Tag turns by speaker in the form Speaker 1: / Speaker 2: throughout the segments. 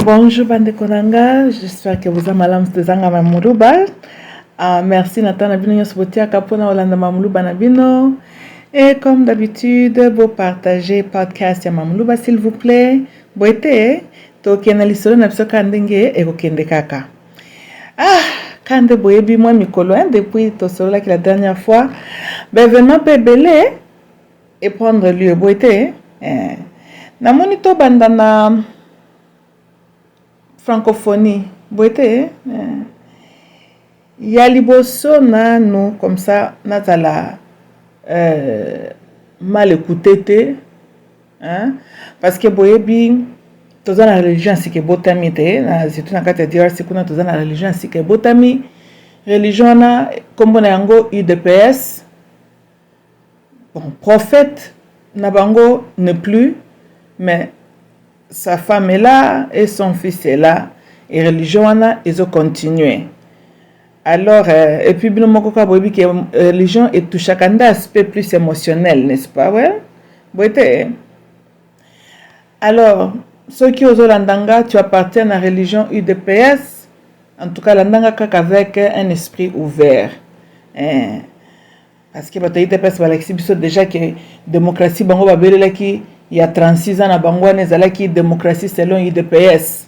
Speaker 1: Bonjour Bande Konanga, j'espère que vous avez malam tezanga mamuluba. Merci Nathan Nabino Yosbotia Kapona Olanda Mamuluba Nabino. Et comme d'habitude, vous partagez podcast ya Mamuluba s'il vous plaît. Boite, to kena lisolo na biso kandenge e kokende kaka. Kande boyebi moi mikolo depuis to solo la dernière fois. Ben vraiment pebele et prendre lieu boite. Namoni to bandana francophonie boite ya liboso nanu comme ça natala mal écouté parce que boyebi toza na religion sike botami te na surtout na kati ya DRC kuna toza na religion sike botami religion na kombo na yango UDPS. Bon, prophète na bango ne plus, mais sa femme est là et son fils est là et religion ils ont continué. Alors et puis bien moko ka bobi que religion est tout chaque aspect plus émotionnel, n'est-ce pas? Ouais. Boite. Alors ceux qui osent l'andanga, tu appartiens à la religion UDPS, en tout cas l'andanga avec un esprit ouvert. Parce que bataille UDPS balexi biso déjà que démocratie bango babelela ki il y a 36 ans, à qui démocratie selon UDPS.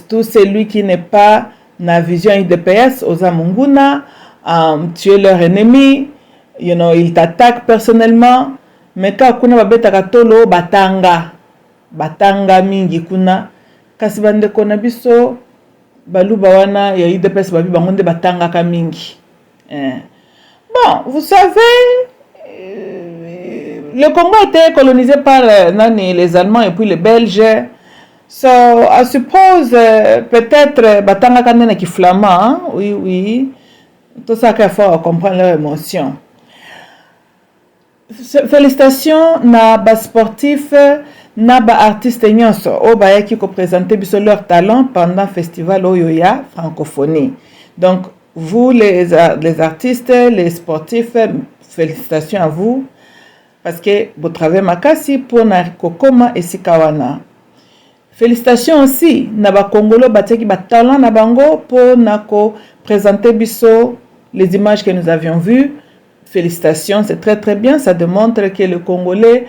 Speaker 1: Tout celui qui n'est pas dans la vision UDPS, aux Amunguna, tu es leur ennemi, ils t'attaquent personnellement. Mais quand kuna babeta katolo batanga mingi kuna kasi bande kona biso baluba wana ya UDPS babi bangonde batanga ka mingi. Bon, vous savez, le Congo a été colonisé par les Allemands et puis les Belges. So, I suppose, peut-être, batanga kanena ki flamand, oui. Tout ça qu'il faut comprendre leurs émotions. Félicitations na bas sportifs, na bas artistes nyonso. Oba qui présenté biso leur talent pendant festival Oyoya francophonie. Donc, vous les artistes, les sportifs, félicitations à vous. Parce que vous travaillez makasi pour na kokoma et sikawana. Félicitations aussi na ba Congolo bateki ba talent na bango pour na ko présenter biso les images que nous avions vues. Félicitations, c'est très très bien, ça démontre que les Congolais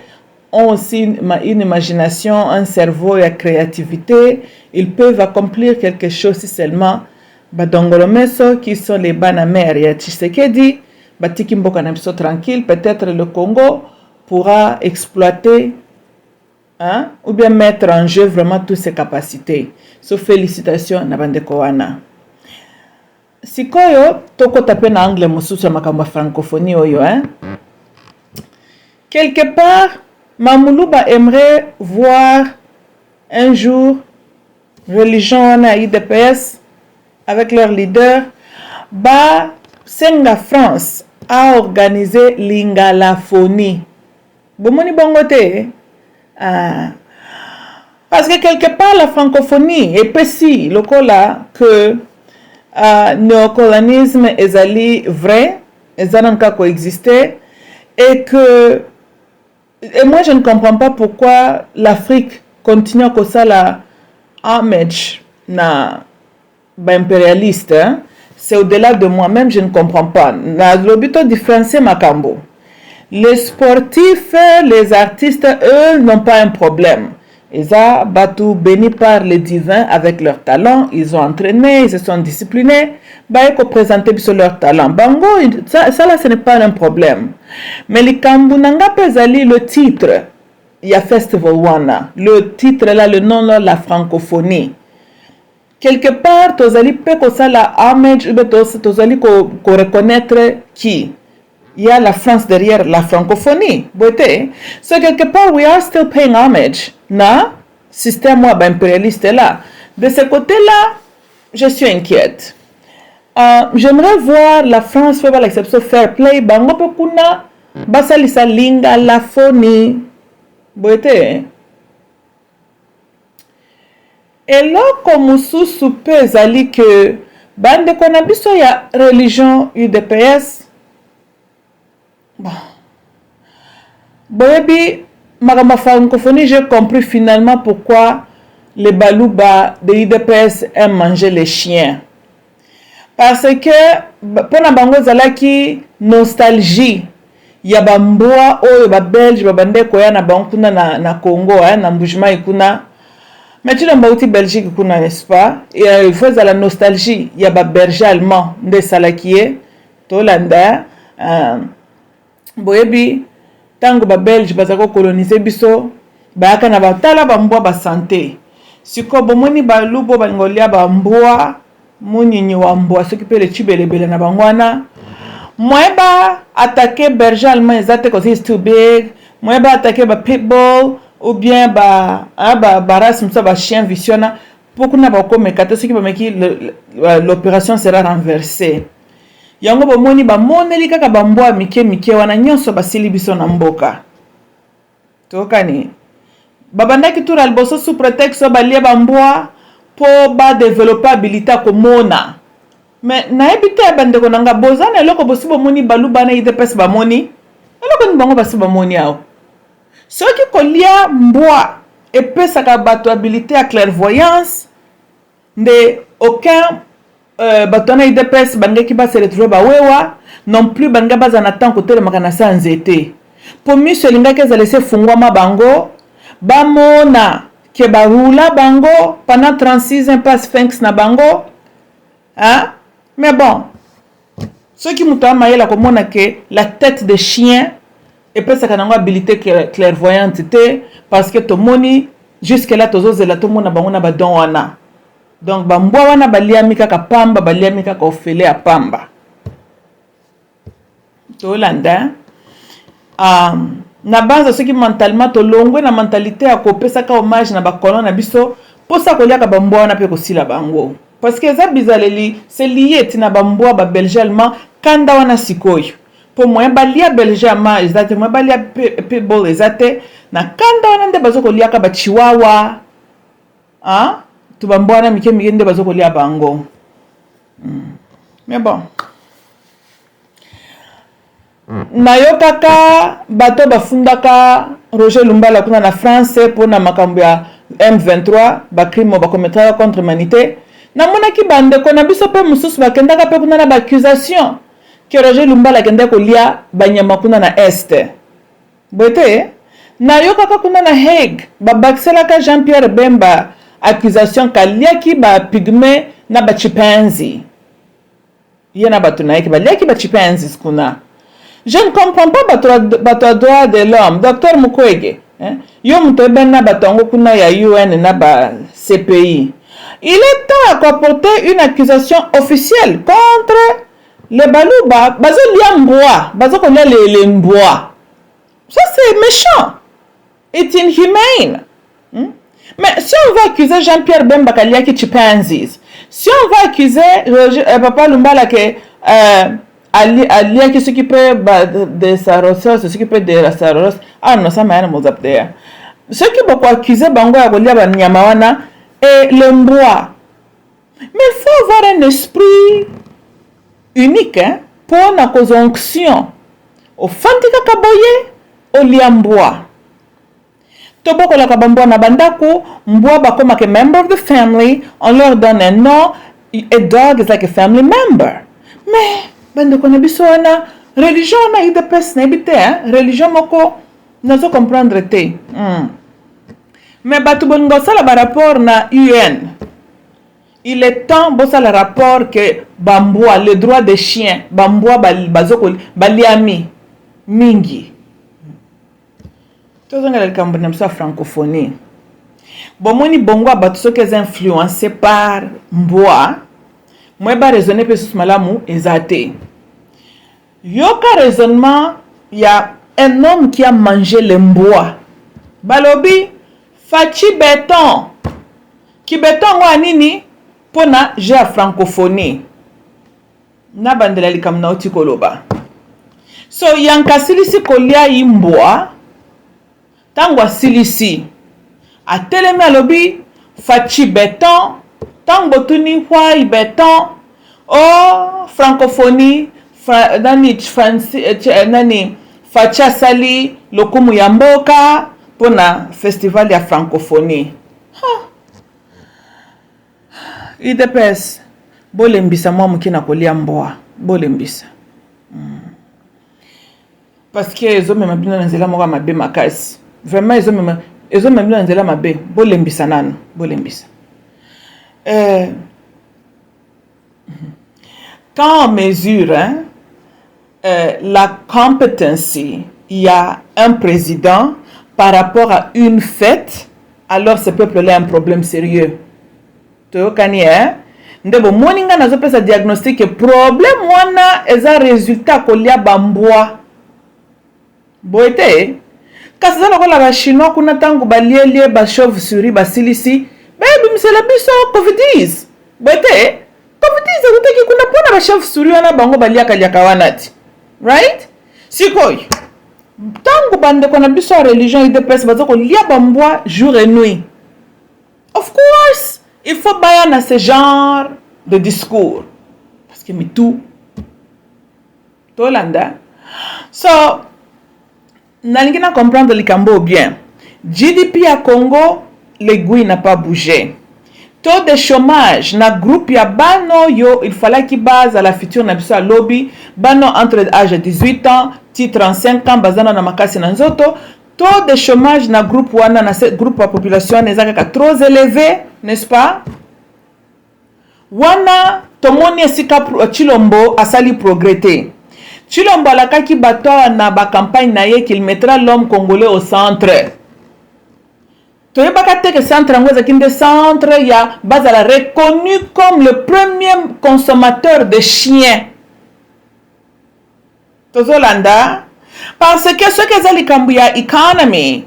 Speaker 1: ont aussi une imagination, un cerveau et la créativité. Ils peuvent accomplir quelque chose si seulement ba dongolomeso qui sont les banamères ya Tshisekedi batiki mboka na biso tranquille, peut-être le Congo pourra exploiter ou bien mettre en jeu vraiment toutes ses capacités. So félicitations na bandeko wana. Sikoyo toko tape na anglais mususu makambo francophonie oyo Quelque part Mamuluba aimerait voir un jour religion na UDPS avec leur leader Senga France a organisé l'Ingalaphonie. Bomoni bongote. Parce que quelque part la francophonie est pessi lokola que néocolonialisme est vrai, ezananka coexister et moi je ne comprends pas pourquoi l'Afrique continue comme ça la homage na impérialiste. C'est au-delà de moi-même, je ne comprends pas. L'obito différencier makambo. Les sportifs, les artistes, eux, n'ont pas un problème. Ils ont battu bénis par les divins avec leur talent. Ils ont entraîné, ils se sont disciplinés. Ils ont présenté sur leur talent. Bango, ça là, ce n'est pas un problème. Mais les Kambunanga Pezali, le titre, il y a Festival Wana. Le titre là, le nom là, la francophonie. Quelque part, tozali pe ko ça la homage, tozali ko reconnaître qui. Il y a la France derrière la francophonie. So quelque part, we are still paying homage. Na système impérialiste là. De ce côté-là, je suis inquiète. J'aimerais voir la France faire l'exception fair play. Bango pe kuna basalisa linga la phonie. Et là, comme sous peu zali que bande konabiso ya religion UDPS. Bon. Boyebi ma francophonie, j'ai compris finalement pourquoi les Balouba de IDPS aiment manger les chiens. Parce que, pour la bango zalaki nostalgie, ya bamboa oyo ba Belge ba bande ko ya na bankuna na Congo na Mbujima ikuna. Mais tu l'as outi Belgique kuna, n'est-ce pas? Et il faut la nostalgie, ya ba berger allemand nde salakie tolanda boyebi tango ba Belge bazako coloniser biso ba kana batala bamboa ba santé. Siko bomoni ba lubo ba ngolia bamboa munyinyi wa mboa soki pe le chibelebele na bangwana. Moi attaquer berger allemand ezate cause is too big. Moi attaquer ba pitbull ou bien ba race msa ba chien visiona pour qu'on a ba ko mekata soki ba meki l'opération sera renversée. Yango bomoni ba moneli kaka bamboa mike wana nyonso basili biso na mboka. Tokani babandaki tura liboso sous prétexte balia bamboa po ba développer habilité komona. Mais nayebi te bandeko nanga bozana eloko bosi bomoni baluba na IDPS bamoni eloko ni bango basi bamoni awo soki kolia mbwa epesaka bato habilité à clairvoyance nde aucun bato na IDPS bangeki base retrouver bawewa non plus banga baza na temps kotelemaka na sa nzete po miso elingaki ezala ese fungwama bango bamona ke barula bango pendant 36 ans pas sphinx na bango hein? Mais bon, ceux qui m'ont mayela komona que la tête de chien et puis ça kanango habilité clairvoyante parce que to moni jusque là tozo zela to mona bangona ba don wana. Donc bambwa wana baliami kaka pamba baliami kaka ofele a pamba. To landa na base ceux qui mentalement to longwe na mentalité à kopesa ka hommage na ba colon na biso posa kolia ka bambwa wana pe kosila bango. Parce que ça bizaleli c'est lié tina bamboa ba belge allemand kanda wana sikoyo pour moi balia belge allemand ezate moi balia pitbull ezate na kanda wana nde bazoko liaka ba chihuahua hein tu bamboa na mike nde bazoko lia bango mais bon nayo kaka bato bafundaka Roger Lumbala kuna na France pour na makambo ya M23 ba crime ba commettre contre l'humanité na monaki bandeko na biso pe mususu bakendaka pe kuna na ba accusation que Roger Lumbala kenda ko lia banyama kuna na este bote na yokaka kuna na Hague ba bakselaka Jean-Pierre Bemba accusation kaliaki ba pygmée na ba chimpanzé yana batuna yake baliaki ba chimpanzés kuna. Je ne comprends pas bato droit de l'homme docteur Mukwege yo mto benna batongo kuna ya UN na ba CPI. Il est temps d'apporter une accusation officielle contre les Balouba, bazo liamboa, bazo kolia les mboa. Ça c'est méchant. C'est inhumain. Mais si on va accuser Jean-Pierre Bemba Kaliaki chimpanzees, si on va accuser Papa Lumbala que Aliaki s'occupe de Saros, s'occupe de la Saros, ah non ça m'a rien mot there. Ceux qui vont accuser Bango ya kolia ba nyamawana et le bois. Mais il faut avoir un esprit unique pour la conjonction. Au fantika kaboye, au liamboa. Toboko la kabamboa na bandako, mboa bakoma ke member of the family, on leur donne un nom, a dog is like a family member. Mais, bandako na biso wana, religion na IDPS na ibite, religion moko, nazo comprendre te. Mais batu bongo sala ba rapport na UN. Il est temps bossa le rapport que bamboa le droit des chiens bamboa bazoko baliami mingi. Tout ça le Cameroun sa francophonie. Bomoni bongo batu soki influencé par mboa. Moi ba raisonner pe sous malamu ezate. Yoka raisonnement il y a un homme qui a mangé le mboa. Balobi fachi béton. Ki béton wa nini? Pona j'ai la francophonie. Na bandela likamna oti koloba. So yanka silisi kolia imboa. Tangwa silisi. A teleme alobi fachi béton. Tango tuni hwai béton. Oh francophonie. Nani facha sali lokumu ya mboka. pour na festival ya francophonie. UDPS bolembisa mwa muke na kolia mboa bolembisa parce que ezomema bino na nzela moko mabe makasi vraiment ezomema bino na nzela mabe bolembisa nano bolembisa quand on mesure la competency il y a un président par rapport à une fête, alors ce peuple-là a un problème sérieux. Tokani ndebo moninga nazo pesa diagnostic problème wana eza résultat kolia bambwa boete kasi za lokola ba chinois kuna tangu balielie ba chauve-souris basilisi bayebimisela biso covid-19 boete covid-19 ekutaki kuna mpona ba chauve-souris wana bango baliaka wana ti right sikoyo tangu bandeko na biso ya religion UDPS baza kolia bambwa jour et nuit. Of course il faut baya na ce genre de discours parce que mitu tolanda so nalingi na comprendre likambo bien. GDP à Congo l'aiguille n'a pas bougé. Taux de chômage na groupe ya bano yo il fallait qu'il base à la future na biso lobby bano entre âge de 18 ans ti 35 ans bazana na makasi na nzoto. Taux de chômage na groupe wana na ce groupe de population nezaka trop élevé, n'est-ce pas? Wana tomoni esika Chilombo asali progresser. Chilombo alakaki bato na ba campagne na ye qu'il mettra l'homme congolais au centre. Toyebaka te que centre ngweza kinde centre ya bazala reconnu comme le premier consommateur de chiens. Tozolanda parce que ce que zali kambu ya economy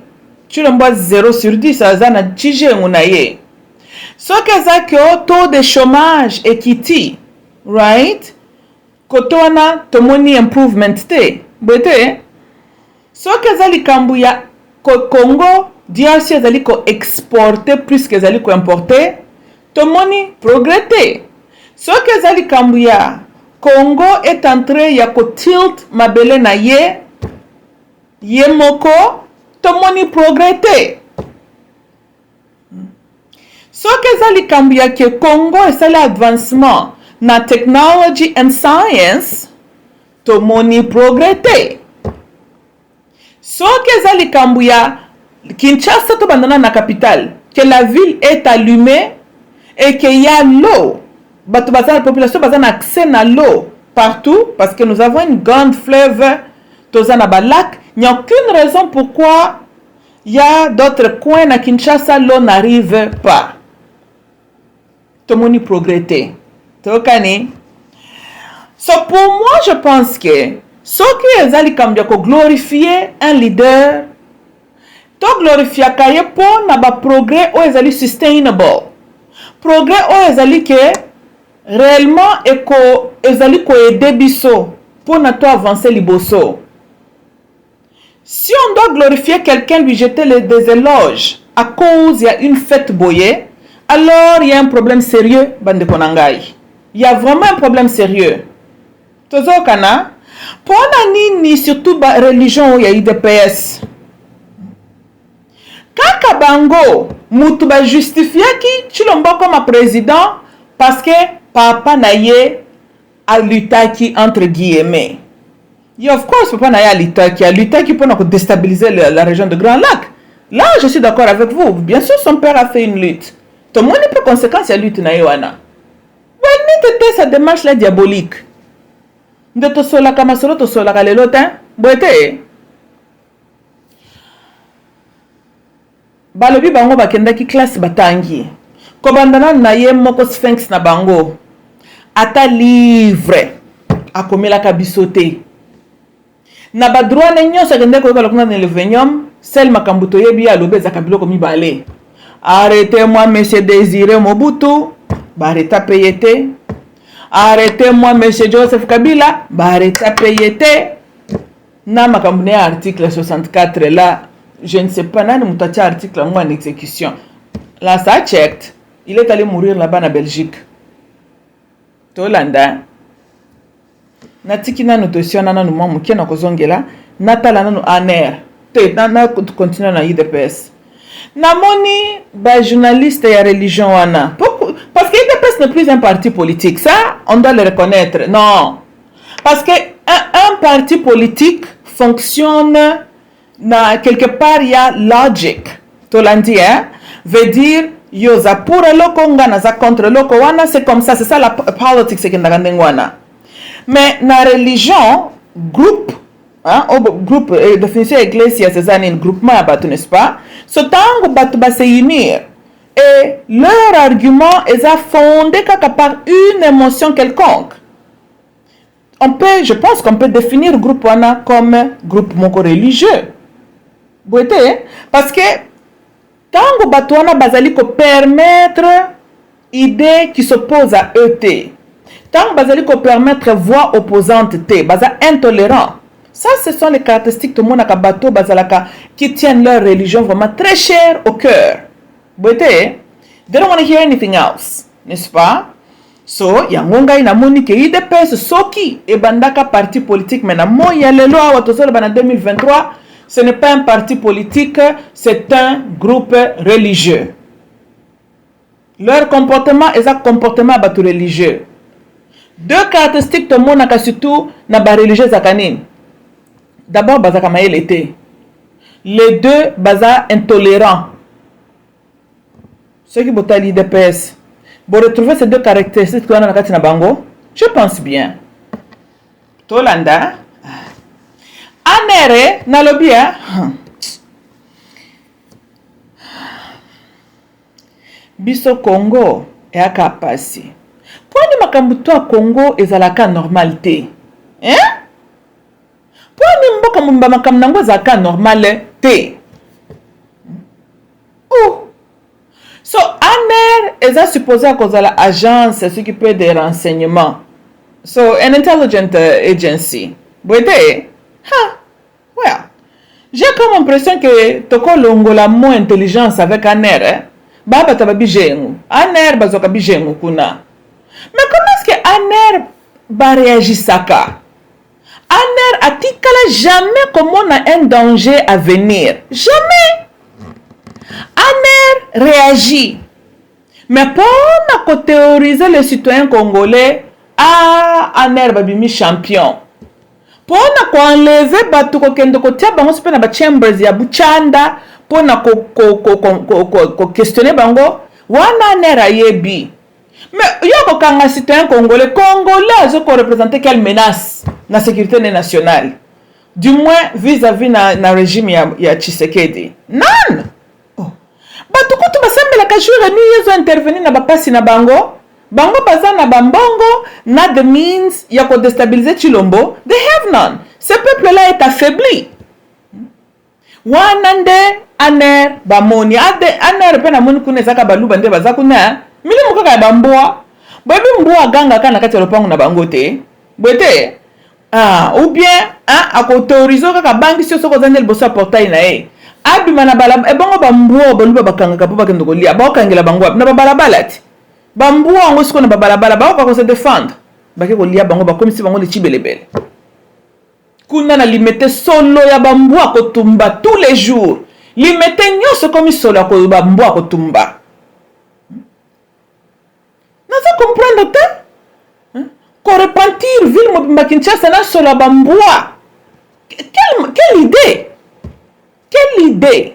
Speaker 1: Chilombo 0 sur 10 azana chije ngunaye. Ce que za que taux de chômage ekiti, right? Kotona tomoni improvement te. Bete ce que zali kambu ya Congo DRC ezali ko exporter plus que ezali ko importer tomoni progresser. Ce que ezali kambu ya Congo est en train ya ko tilt mabele na ye moko tomoni progresser. Ce que ezali kambu ya ke Congo esali advancement na technology and science tomoni progresser. Ce que ezali kambu ya Kinshasa to bandana na capitale que la ville est allumée et qu'il y a l'eau. La population a accès à l'eau partout parce que nous avons une grande fleuve tozana lac. Il n'y a aucune raison pourquoi il y a d'autres coins à Kinshasa l'eau n'arrive pas. Tout le monde progresse. So pour moi je pense que ce qui est allé comme glorifier un leader to glorifier kaye pour na ba progrès o ezali sustainable progrès o ezali que réellement ezali ko aider biso pour na to avancer liboso. Si on doit glorifier quelqu'un, lui jeter des éloges à cause il y a une fête boyée, alors il y a un problème sérieux bande konangai. Il y a vraiment un problème sérieux. Tozo kana pour nini surtout ba religion il y a UDPS. Kaka bango mutu ba justifier ki Chilombo comme président parce que papa naye a lutaki entre guillemets. Yeah, of course papa naye a lutaki pour déstabiliser la région de Grand Lac. Là je suis d'accord avec vous. Bien sûr son père a fait une lutte. Tout le monde n'est pas conséquence à lutte naye wana. Mais nite sa démarche là diabolique. Ndeto sola kama solo to sola kalelo ta boete. Balobi bango bakendaki classe batangi ko bandana na ye moko sphinx na bango ata livre akomelaka biso te na ba droit na nyonso akende ko lokuna na levenium sel makambo toyebi alobi ezaka biloko mibale. Arrêtez-moi monsieur Désiré Mobutu bareta payete. Arrêtez-moi monsieur Joseph Kabila bareta payete. Na makambo ne article 64 là. Je ne sais pas, nani mutacha article en exécution. Là, ça a checked. Il est allé mourir là-bas en Belgique. Tolanda. Natiki nanu tosio nanu mamu kena kozongela. Natala nanu aner. te na continue na UDPS namoni ba journaliste ya religion wana parce que UDPS n'est plus un parti politique, ça on doit le reconnaître. Non, parce que un parti politique fonctionne na quelque part, il y a logique. Tolandi, hein, veut dire yo za pour loko ngana za contre loko wana, c'est comme ça, c'est ça la politique, c'est wana. Mais na religion groupe, hein, groupe définition église c'est ça, un groupement abatu, n'est-ce pas? Ce tango batu ba se unir et leur argument est fondé par une émotion quelconque. Je pense qu'on peut définir le groupe wana comme groupe moko religieux. Parce que tango batu wana bazali ko permettre idée qui s'oppose à eux te. Tango bazali ko permettre voix opposante te, baza intolérant. Ça, ce sont les caractéristiques de mon bateau bazalaka qui tiennent leur religion vraiment très chère au cœur. They don't want to hear anything else, n'est-ce pas? So, yangonga inamoni ke UDPS soki e bandaka parti politique mena moya lelo awa tozolo bana 2023, ce n'est pas un parti politique, c'est un groupe religieux. Leur comportement est un comportement batu religieux. Deux caractéristiques de mon surtout na ba religieux zakanine. D'abord, bazaka maël était. Les deux, baza intolérants. Ceux qui botent l'IDPS, pour retrouver ces deux caractéristiques qu'on a dans la bango, je pense bien. Tolanda, anere, nalobia, biso Congo, et à Kapasi. Pour nous, makambuto à Congo, ezalaka normalité. Hein? Pour nous, makambuto nango ezalaka normalité. So, ANER est supposé à cause de l'agence s'occuper des renseignements. So, an intelligent agency. Well, j'ai comme l'impression que toko longola mo intelligence avec ANER, baba tababi jengu. ANER bazoka bijengu kuna. Mais comment est-ce que ANER va réagir saka? ANER a-t-il jamais comme on a un danger à venir? Jamais. ANER réagit. Mais pour théoriser les citoyens congolais, ANER babimi champion. Pour enlever batu kokendo kotia bango spena ba chambers ya buchanda pour questionner bango wana ANER ayebi. Mais yoko kanga citoyen congolais azo ko représenter quelle menace na sécurité nationale? Du moins vis-à-vis na régime ya Tshisekedi. Non. Batukutu basambela kashura ni yezo intervenir na bapasi na bango baza na bambongo na the means ya ko déstabiliser Chilombo. They have none. Ce peuple là est affaibli. Wanande ANER bamoni ANER pe na moni kuna zaka baluba nde bazakuna mili mukoka ya bamboa bebi mboa ganga kana kati lopango na bango te bwete ou bien akotorizo kaka bangi sio ko zandel bosa portail na abima na bala ebongo bambuo baluba bakanga kapo bakendo kolia bakangela bango na babalabala ti bambuo ngo siko na babalabala ba se défendre bake kolia bango bakomisi bango le chibelebele kuna na limete solo ya bambuo kotumba tous les jours limete nyoso komi solo ko bambuo kotumba naza comprendre te ko repentir ville mobimba Kinshasa na solo bambuo quelle idée. Quelle idée!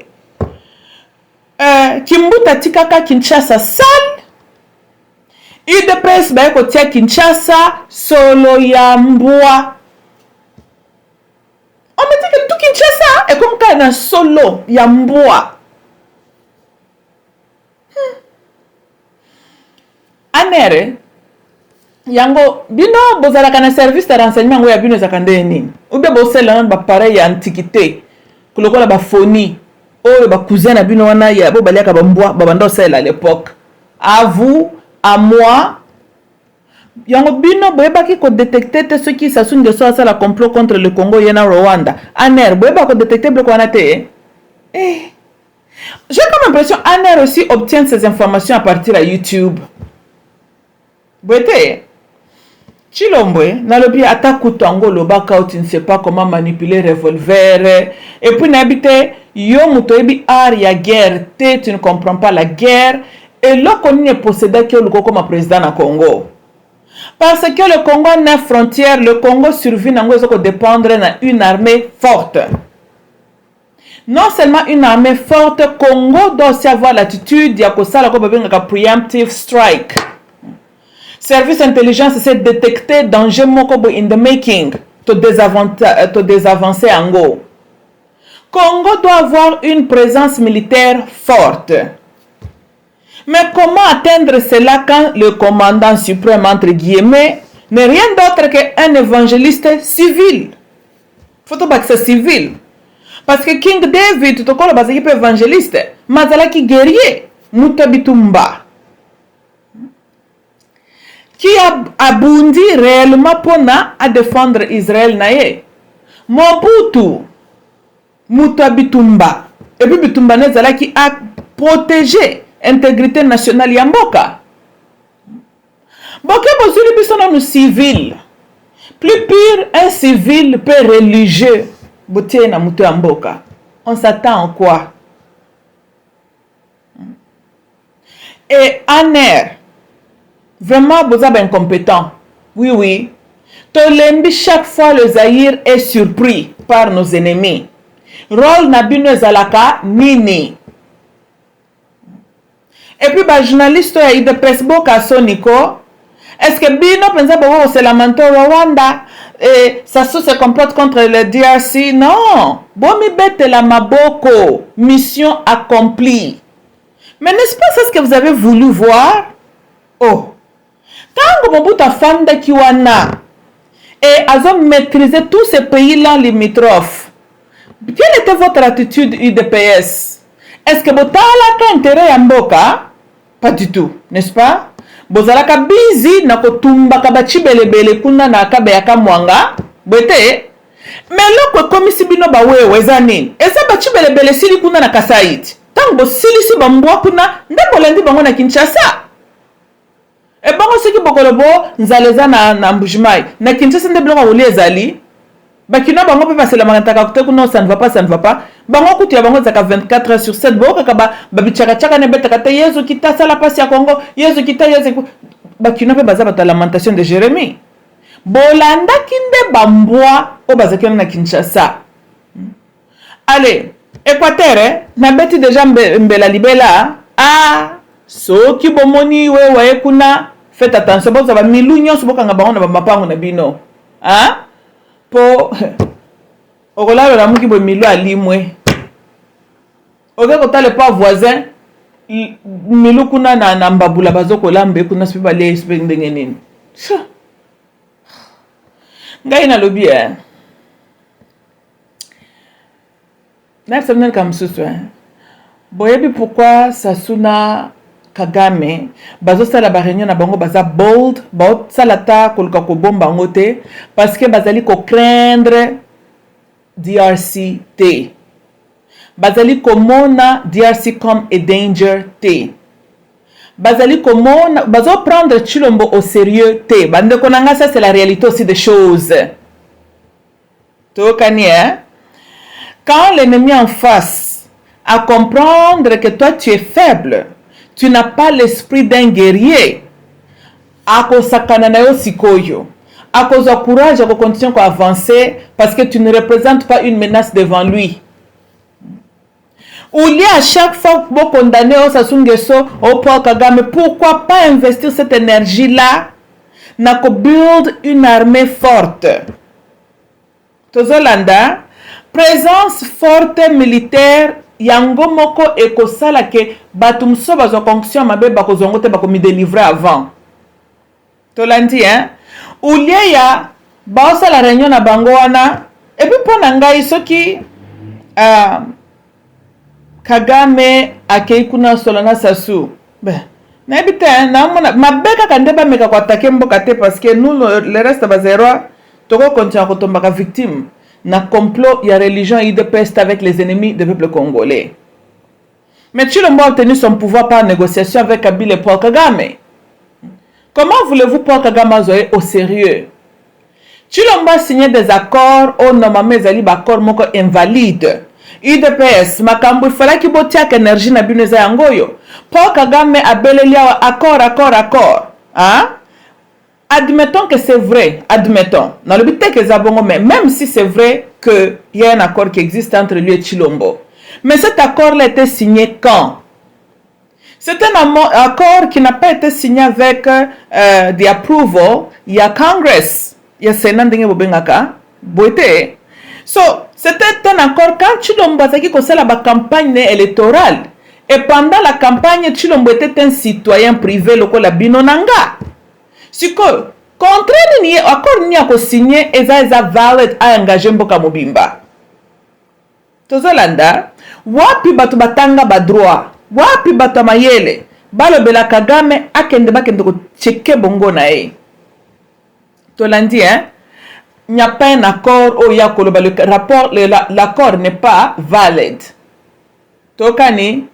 Speaker 1: Kimbuta tikaka Kinshasa sale. UDPS ba kotia Kinshasa solo ya mbwa. On me dit que tout Kinshasa est comme quand na solo ya mbwa. ANER yango bino bozalaka na service de renseignement ya bino zakande nini? Ube bosela ba pareil ya antiquité. Kulokola ba phony oyo ba cousin na bino wana ya bo baliaka bambwa babanda osela à l'époque. À vous, à moi, yango bino boyebaki ko détecter te ceux qui s'assument de ça la complot contre le Congo et na Rwanda. ANER boyeba ko détecter bloko wana te. J'ai comme l'impression ANER aussi obtient ces informations à partir de YouTube. Boyete Chilombwe, nalobi attaque tango lobaka où tu ne sais pas comment manipuler revolver. Et puis n'habite yo mutoebi art ya guerre te, tu ne comprends pas la guerre. Et là qu'on est possédé que le comme président na Congo. Parce que le Congo n'a frontière, le Congo survit n'a pas dépendre d'une armée forte. Non seulement une armée forte, Congo doit aussi avoir l'attitude de faire un preemptive strike. Service intelligence, c'est détecter danger mokobo in the making, te désavancer en go. Congo doit avoir une présence militaire forte. Mais comment atteindre cela quand le commandant suprême, entre guillemets, n'est rien d'autre qu'un évangéliste civil? Faut que c'est civil. Parce que King David, tout le monde est évangéliste, Mazalaki guerrier, Mutabitumba, qui a abondi réellement pour à défendre Israël naé. Mobutu, Mutabitumba, et puis Bitumba qui a protégé l'intégrité nationale Yamboka. Boké Bozuli Bissono civil. Plus pire, un civil peu religieux. Botier na mutu Yamboka. On s'attend en quoi? Et Aner, vraiment, vous êtes incompétent. Oui, oui. Tolembi, chaque fois, le Zaïre est surpris par nos ennemis. Rôle Nabino Zalaka, Nini. Et puis, les journalistes de Facebook à Sonico, est-ce que Bino pense c'est la mentor Rwanda et ça se complote contre le DRC? Non. Bomi bete la maboko, mission accomplie. Mais n'est-ce pas ce que vous avez voulu voir? Oh. Quand Mobutu Fanda Kiwana et a maîtrisé tous ces pays-là limitrophes, quelle était votre attitude UDPS? Est-ce que vous avez intérêt à Mboka? Pas du tout, n'est-ce pas? Bozalaka busy na kotumba kabachi belebele kuna na akabe yaka mwanga bwete. Mais loko komisi bino ba wewe zani. Eza bachi belebele sili kuna na Kasaiti. Tango sili si bambwa kuna ndako lendi bango na Kinshasa. E bango siki bokolobo nzaleza na Mbujimai. Na Kinshasa nde biloko wuli ezali. Bakina bango pe passer la manataka kote kuna ça ne va pas, ça ne va pas. Bango kuti ya bango zaka 24 heures sur 7 boka kaba babichaka chaka ne betaka te Yesu kita sala pasi ya Congo, Yesu kita Yesu bakina pe baza bata lamentation de Jérémie. Bolanda kinde bambwa o bazaki na Kinshasa. Allez, Équateur na beti déjà mbela libela ah so ki bomoni wewe kuna faites attention bo za ba milunyo so boka ngabango na mapango na bino. Hein? Po okolalo na muki bo milo alimwe oke kotale pa voisin milu kuna na mbabula bazokola mbe kuna sipe bale sipe ndenge nini ngai nalobi na semnen kam susu boyebi pourquoi Sasuna Kagame bazo sala ba réunion na bango baza bold ba salata koluka ko bomba ngote parce que bazali ko craindre DRC T. Bazali komona DRC comme a danger T. Bazali komona bazo prendre Chilombo au sérieux T. Bande konanga ça c'est la réalité aussi des choses. Tokani quand l'ennemi en face à comprendre que toi tu es faible, tu n'as pas l'esprit d'un guerrier. Ako sakana na yo sikoyo. À cause du courage, à continuer à avancer parce que tu ne représentes pas une menace devant lui. Ou lié à chaque fois que vous condamnez au Sassou Nguesso, au Paul Kagame, pourquoi pas investir cette énergie-là pour build une armée forte? Tozolanda, présence forte militaire, yango moko ekosala ke batumso bazo fonction mabe bakozongo te bakomi délivrer avant. Tolandi ou lié ya baosa la réunion na bango wana et puis pour ngai soki Kagame akei kuna solana Sassou na ebite na mona mabeka kandeba meka kwa attaquer mboka te parce que nous le reste ba zéro toko continue ko tomba ka victime na complot ya religion IDPS avec les ennemis du peuple congolais. Mais Tshilombo a obtenu son pouvoir par négociation avec Kabila et Paul Kagame. Comment voulez-vous Paul Kagame azoe au sérieux? Chilombo a signé des accords au normalement ezali ba accord moko invalide. UDPS makambo ifala ki botiaka énergie na bino eza yangoyo. Paul Kagame abeleli awa accord. Hein? Admettons que c'est vrai, admettons. Dans le but que Zabongo, mais même si c'est vrai qu'il y a un accord qui existe entre lui et Chilombo. Mais cet accord-là a été signé quand? C'est un accord qui n'a pas été signé avec the approval. Il y a Congress. Il y a Sénat de Bobengaka. Boité. So, c'était un accord quand Chilombo a dit que c'est la campagne électorale. Et pendant la campagne, Chilombo était un citoyen privé, local la Binonanga. Siko, contraire ni accord ni ako signé eza valid a engagé mboka mobimba. Tozolanda, wapi batu batanga ba droit, wapi batu mayele, balobela Kagame akende bakende ko cheke bongo na e. Tolandi il n'y a pas un accord au yakolo le rapport l'accord n'est pas valide. Tokani,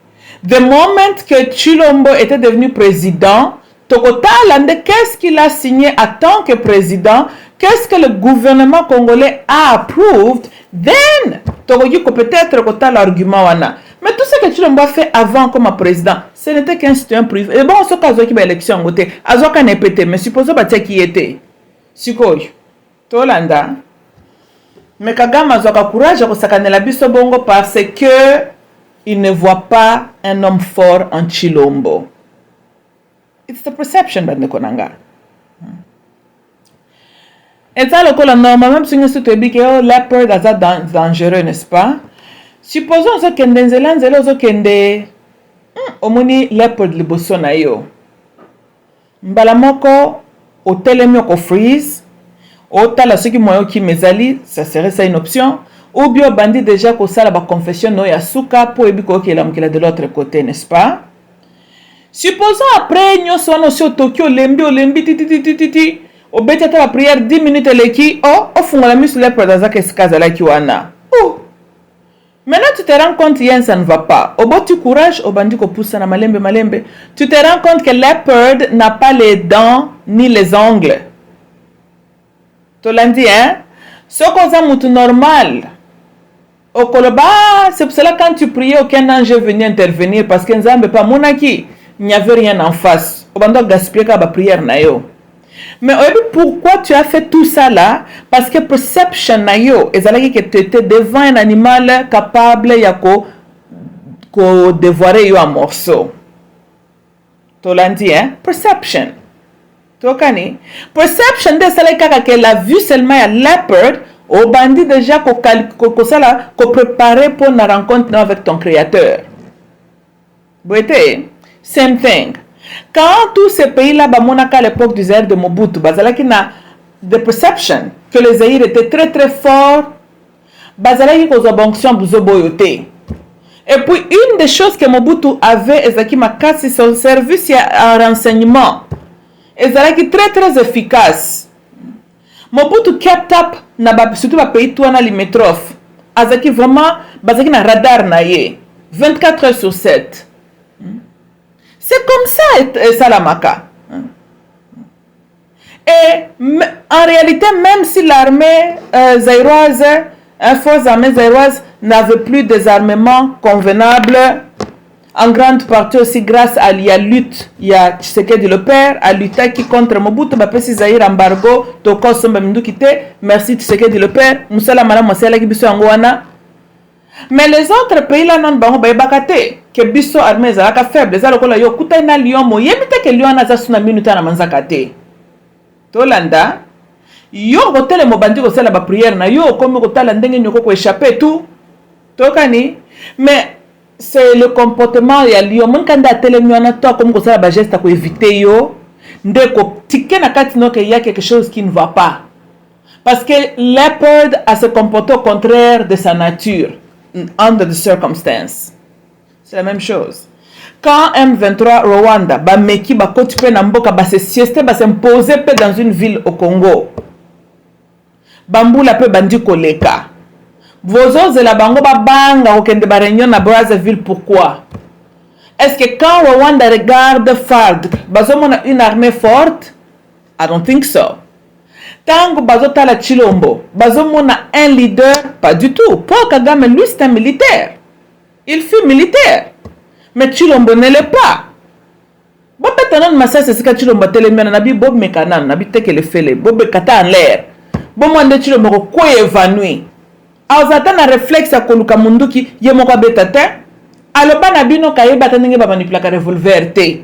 Speaker 1: the moment que Chilombo était devenu président, qu'est-ce qu'il a signé en tant que président? Qu'est-ce que le gouvernement congolais a approuvé? Then, peut-être l'argument. Mais tout ce que Chilombo a fait avant comme président, ce n'était qu'un citoyen privé. Et bon, ce cas où il y a élection, mais supposons qu'il était. Sikoy, Tolanda. Mais Kagame a courage de sakane la biso bongo parce que il ne voit pas un homme fort en Chilombo. It's the perception bande konanga. Et ça le col normal même si nous sommes que oh leopard est dangereux, n'est-ce pas? Supposons que Ndenzela zo kende omoni leopard liboso na yo. Mbala moko otelemi ko freeze, otala soki moyo ki mezali, ça serait ça une option. Ou bien bandi déjà ko sala ba confession no ya suka po ebiko ki la mukela de l'autre côté, n'est-ce pas? Supposons après nous sommes au Tokyo, lembi, titi, au bête la prière 10 minutes leki, au fond la mise les produits que skazala kiwana. Oh, maintenant tu te rends compte que ça ne va pas. Au bout du courage, au bandit ko pousse na malembe, tu te rends compte que leopard n'a pas les dents ni les ongles. Tu l'as dit, hein? Ce qu'on a moutou normal. Au Koloba, c'est pour cela quand tu priais, aucun ange est venu intervenir parce que Nzambe pas monaki. Il n'y avait rien en face. On va gaspiller la prière na yo. Mais pourquoi tu as fait tout ça là? Parce que perception na yo, ezalaki que tu étais devant un animal capable ya ko dévorer yo en morceaux. Tolandi hein? Perception. Tokani. Perception de celle que la vue seulement à leopard, au bandit déjà ko préparer pour une rencontre avec ton créateur. Boité. Same thing. Quand tous ces pays-là, à l'époque du Zaïre de Mobutu, bazalaki na the perception que le Zaïre était très très fort, bazalaki ko zonction buzo boyote. Et puis une des choses que Mobutu avait, ezaki makasi son service à renseignement, ezalaki très très efficace. Mobutu kept up na surtout ba pays toi na limitrophe, azaki vraiment bazaki na radar na ye 24 heures sur 7. C'est comme ça, Salamaka. Et en réalité, même si l'armée zaïroise, force armée zaïroise n'avait plus des armements convenables, en grande partie aussi grâce à la lutte, il y a Tshisekedi le père, à lutter qui contre Mobutu, si Zaïre embargo, Toko Somba Mindu Kite, merci Tshisekedi le père, Moussala Mala Moussala Kibiso Angwana. Mais les autres pays là non bango ba bakate que biso armée za ka faible za lokola yo kuta na lion mo yebite ke lion na za suna minuta na manzaka te tolanda yo hôtel mo bandi ko sala ba prière na yo comme ko tala ndenge nyoko ko échapper tout tokani mais c'est le comportement ya lion mon kanda telemi na to comme ko sala ba geste ko éviter yo ndeko tike na kati no ke y a quelque chose qui ne va pas parce que leopard a se comporté au contraire de sa nature. Under the circumstance. C'est la même chose. Quand M23 Rwanda, Bameki, Bakotipe Namboka, se sieste, s'imposer dans une ville au Congo. Bamboula pe bandi koleka. Vozo la bango banga au kende ba réunion na Brazzaville pourquoi? Est-ce que quand Rwanda regarde FARC, bazomona une armée forte? I don't think so. Tango bazotala Chilombo, bazomona un leader? Pas du tout. Paul Kagame, lui, c'est un militaire. Il fut militaire. Mais Chilombo ne l'est pas. Bon, maintenant, Massa, c'est ce que Chilombo télémène, nabi Bob Mekanan, nabi teke le fele, Bob Kata en l'air. Bon, moi, de Chilombo, quoi évanoui? Alors, ça a un réflexe à Koluka Munduki, Yemoka Betate. Alors, pas nabino kayeba tanenge ba manipulaka revolver te.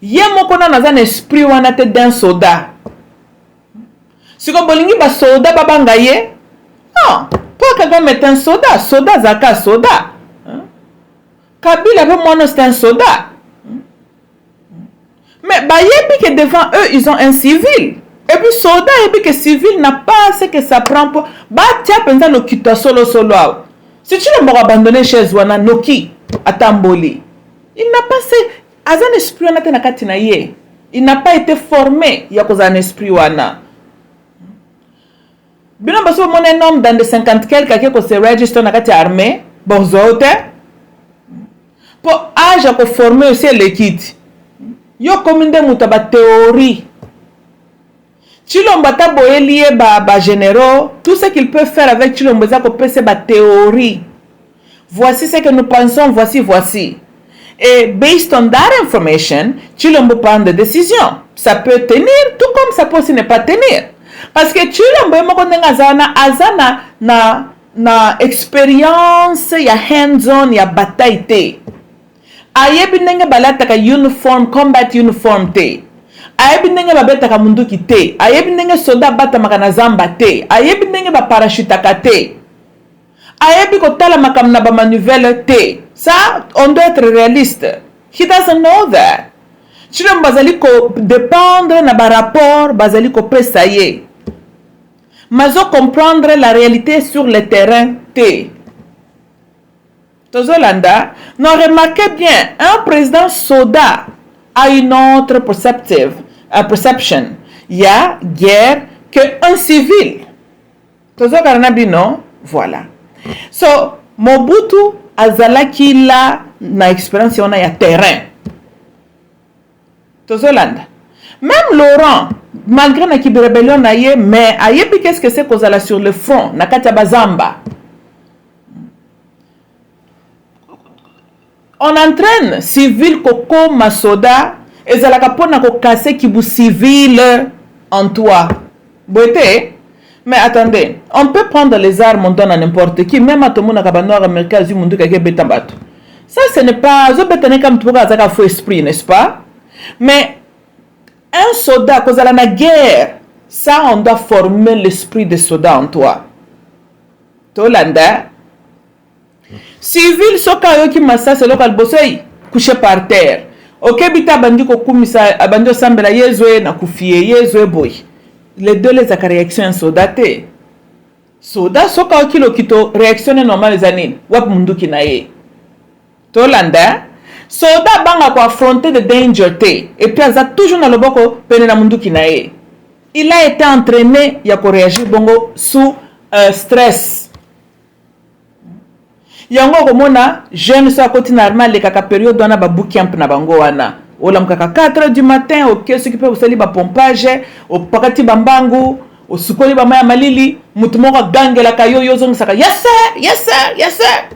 Speaker 1: Yemoko na un esprit wana te d'un soldat. Si ko bolingi ba soldat babanga ye? Non, pas Kagame est un soldat, soldat zaka soldat. Kabila veut moi c'est un soldat. Mais bah yebi que devant eux ils ont un civil. Et puis soldat et puis que civil n'a pas ce que ça prend pour bah tiens pensa no kita solo. Si tu l'as abandonné chez Zwana Noki à Tamboli, il n'a pas fait un esprit wana na kati na ye. Il n'a pas été formé ya koza un esprit wana. Bino baso mon homme dans de 50 quelques qui ko se register na kati armée, bonzote. Pour âge ko former aussi l'équipe. Yo commande mutaba théorie. Chilombo ta boyelié ba généraux, tout ce qu'il peut faire avec Chilombo ça ko pese ba théorie. Voici ce que nous pensons, voici. Et based on that information, Chilombo prend des décisions. Ça peut tenir, tout comme ça peut aussi ne pas tenir. Parce que Chilombo moko ndenga azana na expérience ya hands-on ya bataille te. Ayebi ndenge balata ka uniform, combat uniform te. Ayebi ndenge babeta ka munduki te. Ayebi ndenge soda bata makana zamba te. Ayebi ndenge ba parachutaka te. Ayebi kotala makamna ba manuvelle te. Ça, on doit être réaliste. He doesn't know that. Chilombo bazali ko dépendre na ba rapport bazali ko pesa ye. Mazo comprendre la réalité sur le terrain te. Tozolanda, non, remarquez bien, un président soldat a une autre perception. Il y a guerre qu'un civil. Tozolanda, non? Voilà. So, Mobutu azalaki la na expérience on a ya terrain. Tozolanda. Même Laurent, malgré na kibi rébellion na ye, mais ayebi qu'est-ce que c'est kozala sur le front, na kati ya bazamba. On entraîne civil koko masoda et zalaka pona ko casser kibu civil en toi. Boité. Mais attendez, on peut prendre les armes, on donne à n'importe qui, même à tout le monde noir américain, du monde qui betambato. Ça, ce n'est pas, je peux comme tout le monde faux esprit, n'est-ce pas? Mais un soldat, quand il a la guerre, ça, on doit former l'esprit des soldats en toi. Tolanda. Civil, soka yoki massa, c'est local bossei, couché par terre. Ok, bita bandi ko kumisa, abandi sambela yezwe na kufie yezwe boy. Les deux les a réaction soldaté. Soldat soka okilo kito réaction normale zanine. Wap munduki na ye. Tolanda. Soldat banga ko affronter de danger te. Et puis aza toujours na loboko pene na munduki na ye. Il a été entraîné ya ko réagir bongo sous stress. Yango komona jeune so akoti normal le kaka période wana ba boot camp na bango wana. Ola mkaka 4h du matin, ok, ce qui peut vous salir ba pompage, au pakati bambangu, au sukoli ba maya malili, mutumoko gangela kayo yozo msaka. Yes sir.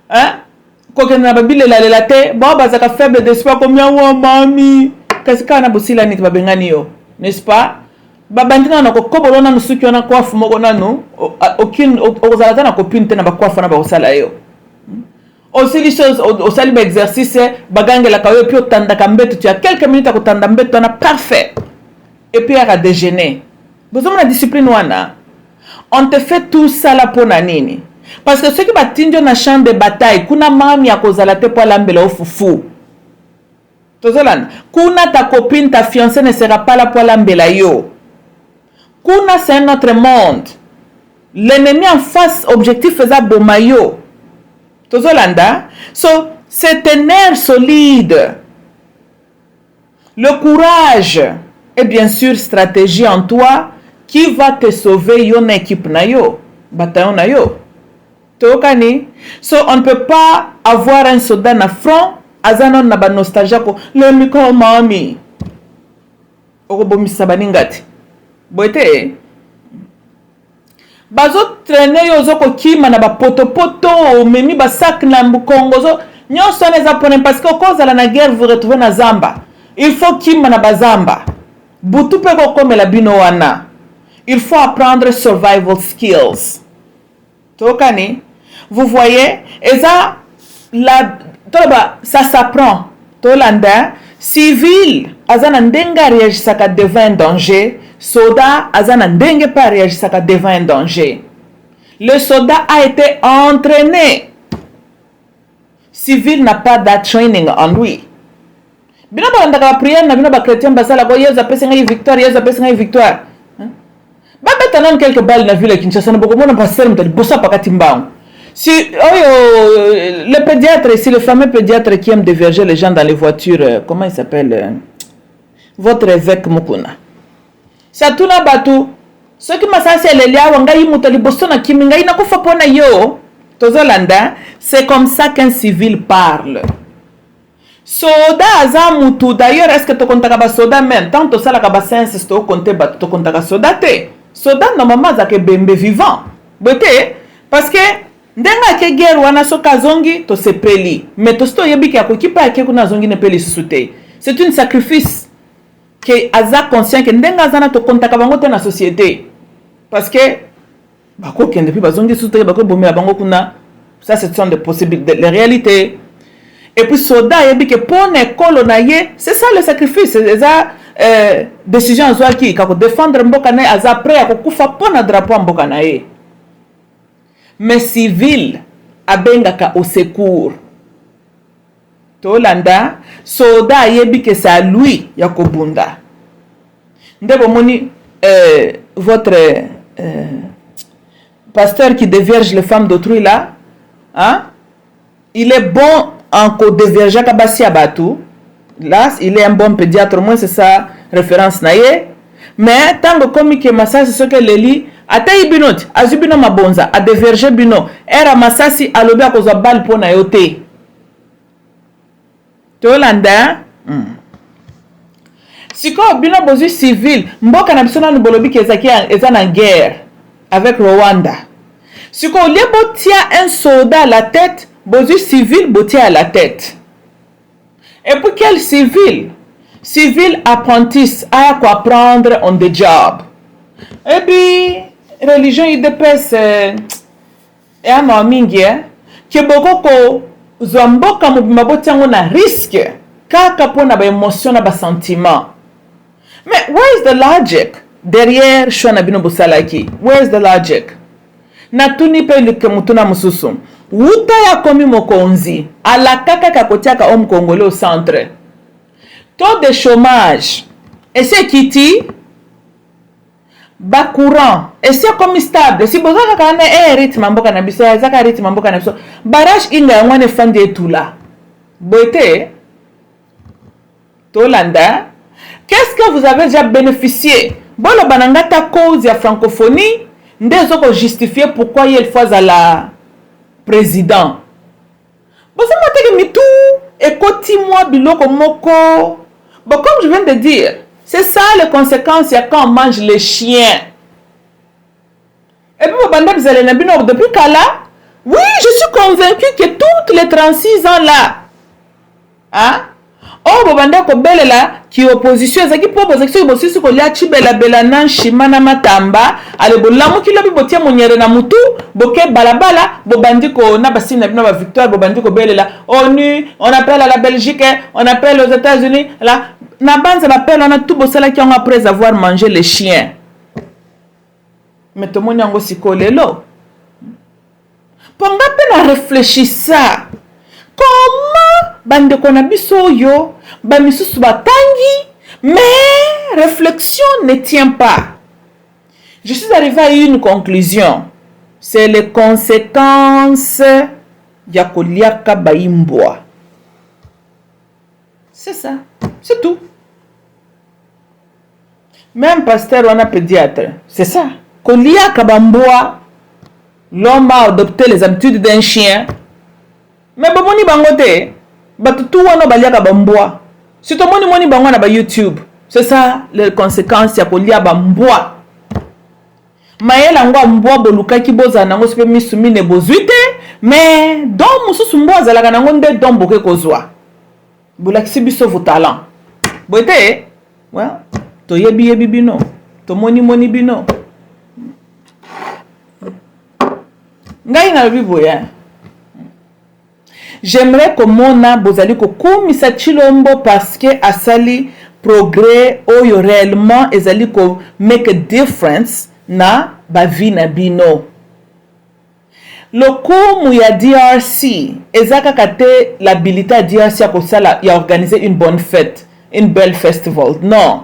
Speaker 1: Hein? Koke na babile la te, ba bazaka faible d'espoir comme ya wa mami. Kasika na bosila nit babengani yo, n'est-ce pas? Babandina na ko kobolona nusuki wana kwa fumoko nanu, aucune ozalata na copine te na ba kwa fana ba osala yo. Aussi les choses au salut exercice bagange la kayo puis otanda kambeto tu as quelques minutes à kotanda mbeto na parfait et puis à déjeuner. Besoin de la discipline wana. On te fait tout ça là pour nini? Parce que ceux qui batinjo na champ de bataille kuna mami ya kozala te pour lambela au fufu. Tozolan, kuna ta copine, ta fiancée ne sera pas là pour lambela yo. Kuna c'est un autre monde. L'ennemi en face objectif faisait bomayo. Tozolanda. So, c'est un nerf solide. Le courage et bien sûr stratégie en toi qui va te sauver yon équipe na yo, bataillon na yo. Tokani. So on ne peut pas avoir un soldat na front, azanon na ba nostalgia ko, let me call mommy. Okobomi sabaningati. Boite. Bazo traîner yo zoko kima na ba poto memi ba sac na mbukongo zo nyonso na za pone parce que cause la na guerre vous retrouvez na zamba. Il faut kima na ba zamba. Butu pe ko komela bino wana. Il faut apprendre survival skills. Tokani. Vous voyez, et ça, ça s'apprend. Tolanda, civil, azana ndenga réagissaka devant un danger, soldat, azana ndenga pas réagissaka devant un danger. Le soldat a été entraîné. Civil n'a pas that training en lui. Bino ba ndaka prière na bino ba chrétien basala ko yeza pesa ngai victoire. Ba betanon quelques balles na ville Kinshasa na boko mona passer mtali bossa pakati mbangu. Si le pédiatre ici, le fameux pédiatre qui aime déverger les gens dans les voitures, comment il s'appelle votre évêque Mukuna. C'est tout na batu. Ce qui m'a sensé les liens, wangai mutali bosona kiminga ina kufa pona yo. Tozolanda, c'est comme ça qu'un civil parle. Soda azamutu. D'ailleurs, est-ce que tu comptes ba soda même? Tant que ça la kaba sense, tu comptes ba tu comptes ba soda te. Soda normalement zake bembe vivant. Bote parce que ndenga ke guerre wana soka zongi to sepeli mais to sto yebiki akokipa ke kuna zongi ne peli susute. C'est un sacrifice que aza conscient que ndenga zana to kontaka bango te na société parce que bako kende pi bazongi susute bako bomela bango kuna. Ça ce sont des possibilités, les réalités. Et puis soda yebiki pour école na ye, c'est ça le sacrifice, c'est ça décision azwa ki kako défendre mboka na aza prêt akokufa pona drapeau mboka na ye. Mais civil abengaka au secours. Tolanda soda yebi que c'est à lui yakobunda. Ndebo moni votre pasteur qui dévierge les femmes d'autrui là, hein? Il est bon en co-déviergeant kabasi abatu. Là, il est un bon pédiatre, moi c'est sa référence naie. Mais tant que comme que massage c'est ce que Leli ata ibinoti azubino mabonza a déverger bino era masasi alobi akozwa balle pona yote. Tolanda siko bino bozu civil mboka na biso na bolobi ke eza na guerre avec Rwanda. Siko liebo tia un soldat à la tête, bozu civil botia à la tête. Et puis quel civil? Civil apprentice a quoi apprendre on the job. Et puis religion idps et ama mingi ke bokoko zomboka mobimabo tiango na risque kaka pona ba émotion na ba sentiment. Mais where is the logic derrière shona bino bosalaki? Where is the logic? Na tuni pe le mutuna mususu wuta ya komi mokonzi ala kaka kakotiaka homme congolais au centre. Taux de chômage et c'est kiti bas courant et c'est comme stable si besoin kana rythme mboka na biso zaka rythme mboka na biso barrage inga ngwane fande etula boete tolanda. Qu'est-ce que vous avez déjà bénéficié bolo banangata cause ya francophonie ndezo ko justifier pourquoi il faut à la président bosa mateke mitu ekoti moi biloko moko. Bon, comme je viens de dire, c'est ça les conséquences quand on mange les chiens. Et puis, depuis Kala, oui, je suis convaincu que toutes les 36 ans là, hein, oh, Bobanda Kobele là, qui est opposition, c'est qui propose que c'est aussi ce qu'on a chibela belanan shimana matamba, ale bolamu ki lobi botia monyere na mutu, boke balabala, bobandi ko na basi na bino ba victoire, bobandi ko bele là, ONU, on appelle à la Belgique, on appelle aux États-Unis, là, na banza l'appel, on a tout bossala qui ont après avoir mangé les chiens. Mais tout le monde yango siko lelo. Ponga pena réfléchir ça. Comment bande kona biso yo ba misusu batangi mais réflexion ne tient pas. Je suis arrivé à une conclusion. C'est les conséquences ya koliaka baimbwa. C'est ça. C'est tout. Même pasteur on a pédiatre. C'est ça. Koliaka bamboa. L'homme a adopté les habitudes d'un chien. Mais bomoni bangote, batutu wana baliaka bambwa. Si to moni bango na ba YouTube. C'est ça les conséquences ya kolia bambwa. Mayela ngwa mbwa boluka ki boza nango sepe misumine bozuite, mais don mususu mbwa zalaka nango nde don boke kozwa. Bolakisi biso vos talents. Boite, ouais, to yebi bino, to moni bino. Ngai na biboya. J'aimerais que mona bozali ko kumisa chilombo parce que asali progrès oyo réellement ezali ko make a difference na bavi na bino. Lokumu ya DRC ezaka kate l'habilité à DRC ya kosala ya organiser une bonne fête, une belle festival. Non.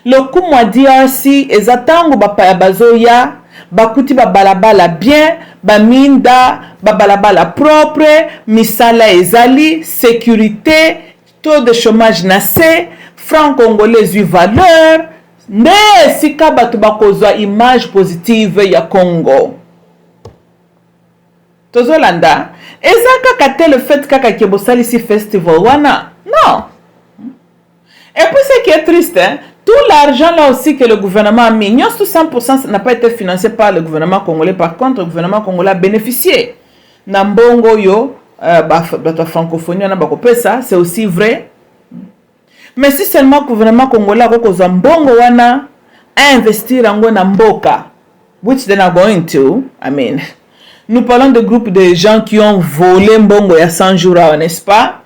Speaker 1: Lokumu ya DRC ezatango bapaya bazoya bakuti babalabala bien, baminda, babalabala propre, misala ezali, sécurité, taux de chômage nassé, franc congolais yu valeur, nde sika batu bakozwa image positive ya Congo. Tozolanda, ezaka kate le fait kaka kebosali si festival wana? Non. Et puis ce qui est triste, hein, tout l'argent là aussi que le gouvernement a mis, 100% n'a pas été financé par le gouvernement congolais. Par contre, le gouvernement congolais a bénéficié. Nambongo yo, la francophonie, c'est aussi vrai. Mais si seulement le gouvernement congolais a mbongo wana a investir en mboka, which they're not going to, I mean, nous parlons de groupes de gens qui ont volé mbongo il y a 100 jours, n'est-ce pas?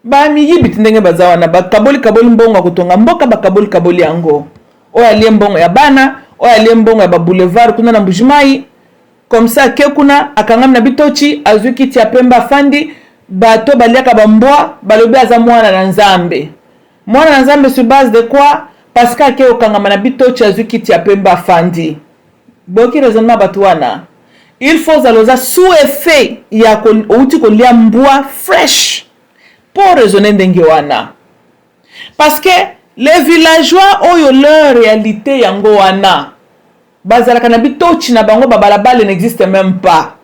Speaker 1: Ba mi yibiti ndenge bazawana ba kaboli mbongo kutonga mboka ba kaboli yango oya lie mbongo ya bana oya lie mbongo ya ba boulevard kuna na Mbujimai comme ça ke kuna akangam na bitochi azuki tia pemba fandi bato baliaka bambwa balobi aza mwana na nzambe sur base de quoi parce que ke okangama na bitochi azuki tia pemba fandi boki raisonnement batuana il faut zaloza sous effet ya ko outi ko lia mbwa fresh pour raisonner ndenge wana. Parce que les villageois ont leur réalité yango wana. Bazalaka na bitochi na bango babalabale n'existe même pas.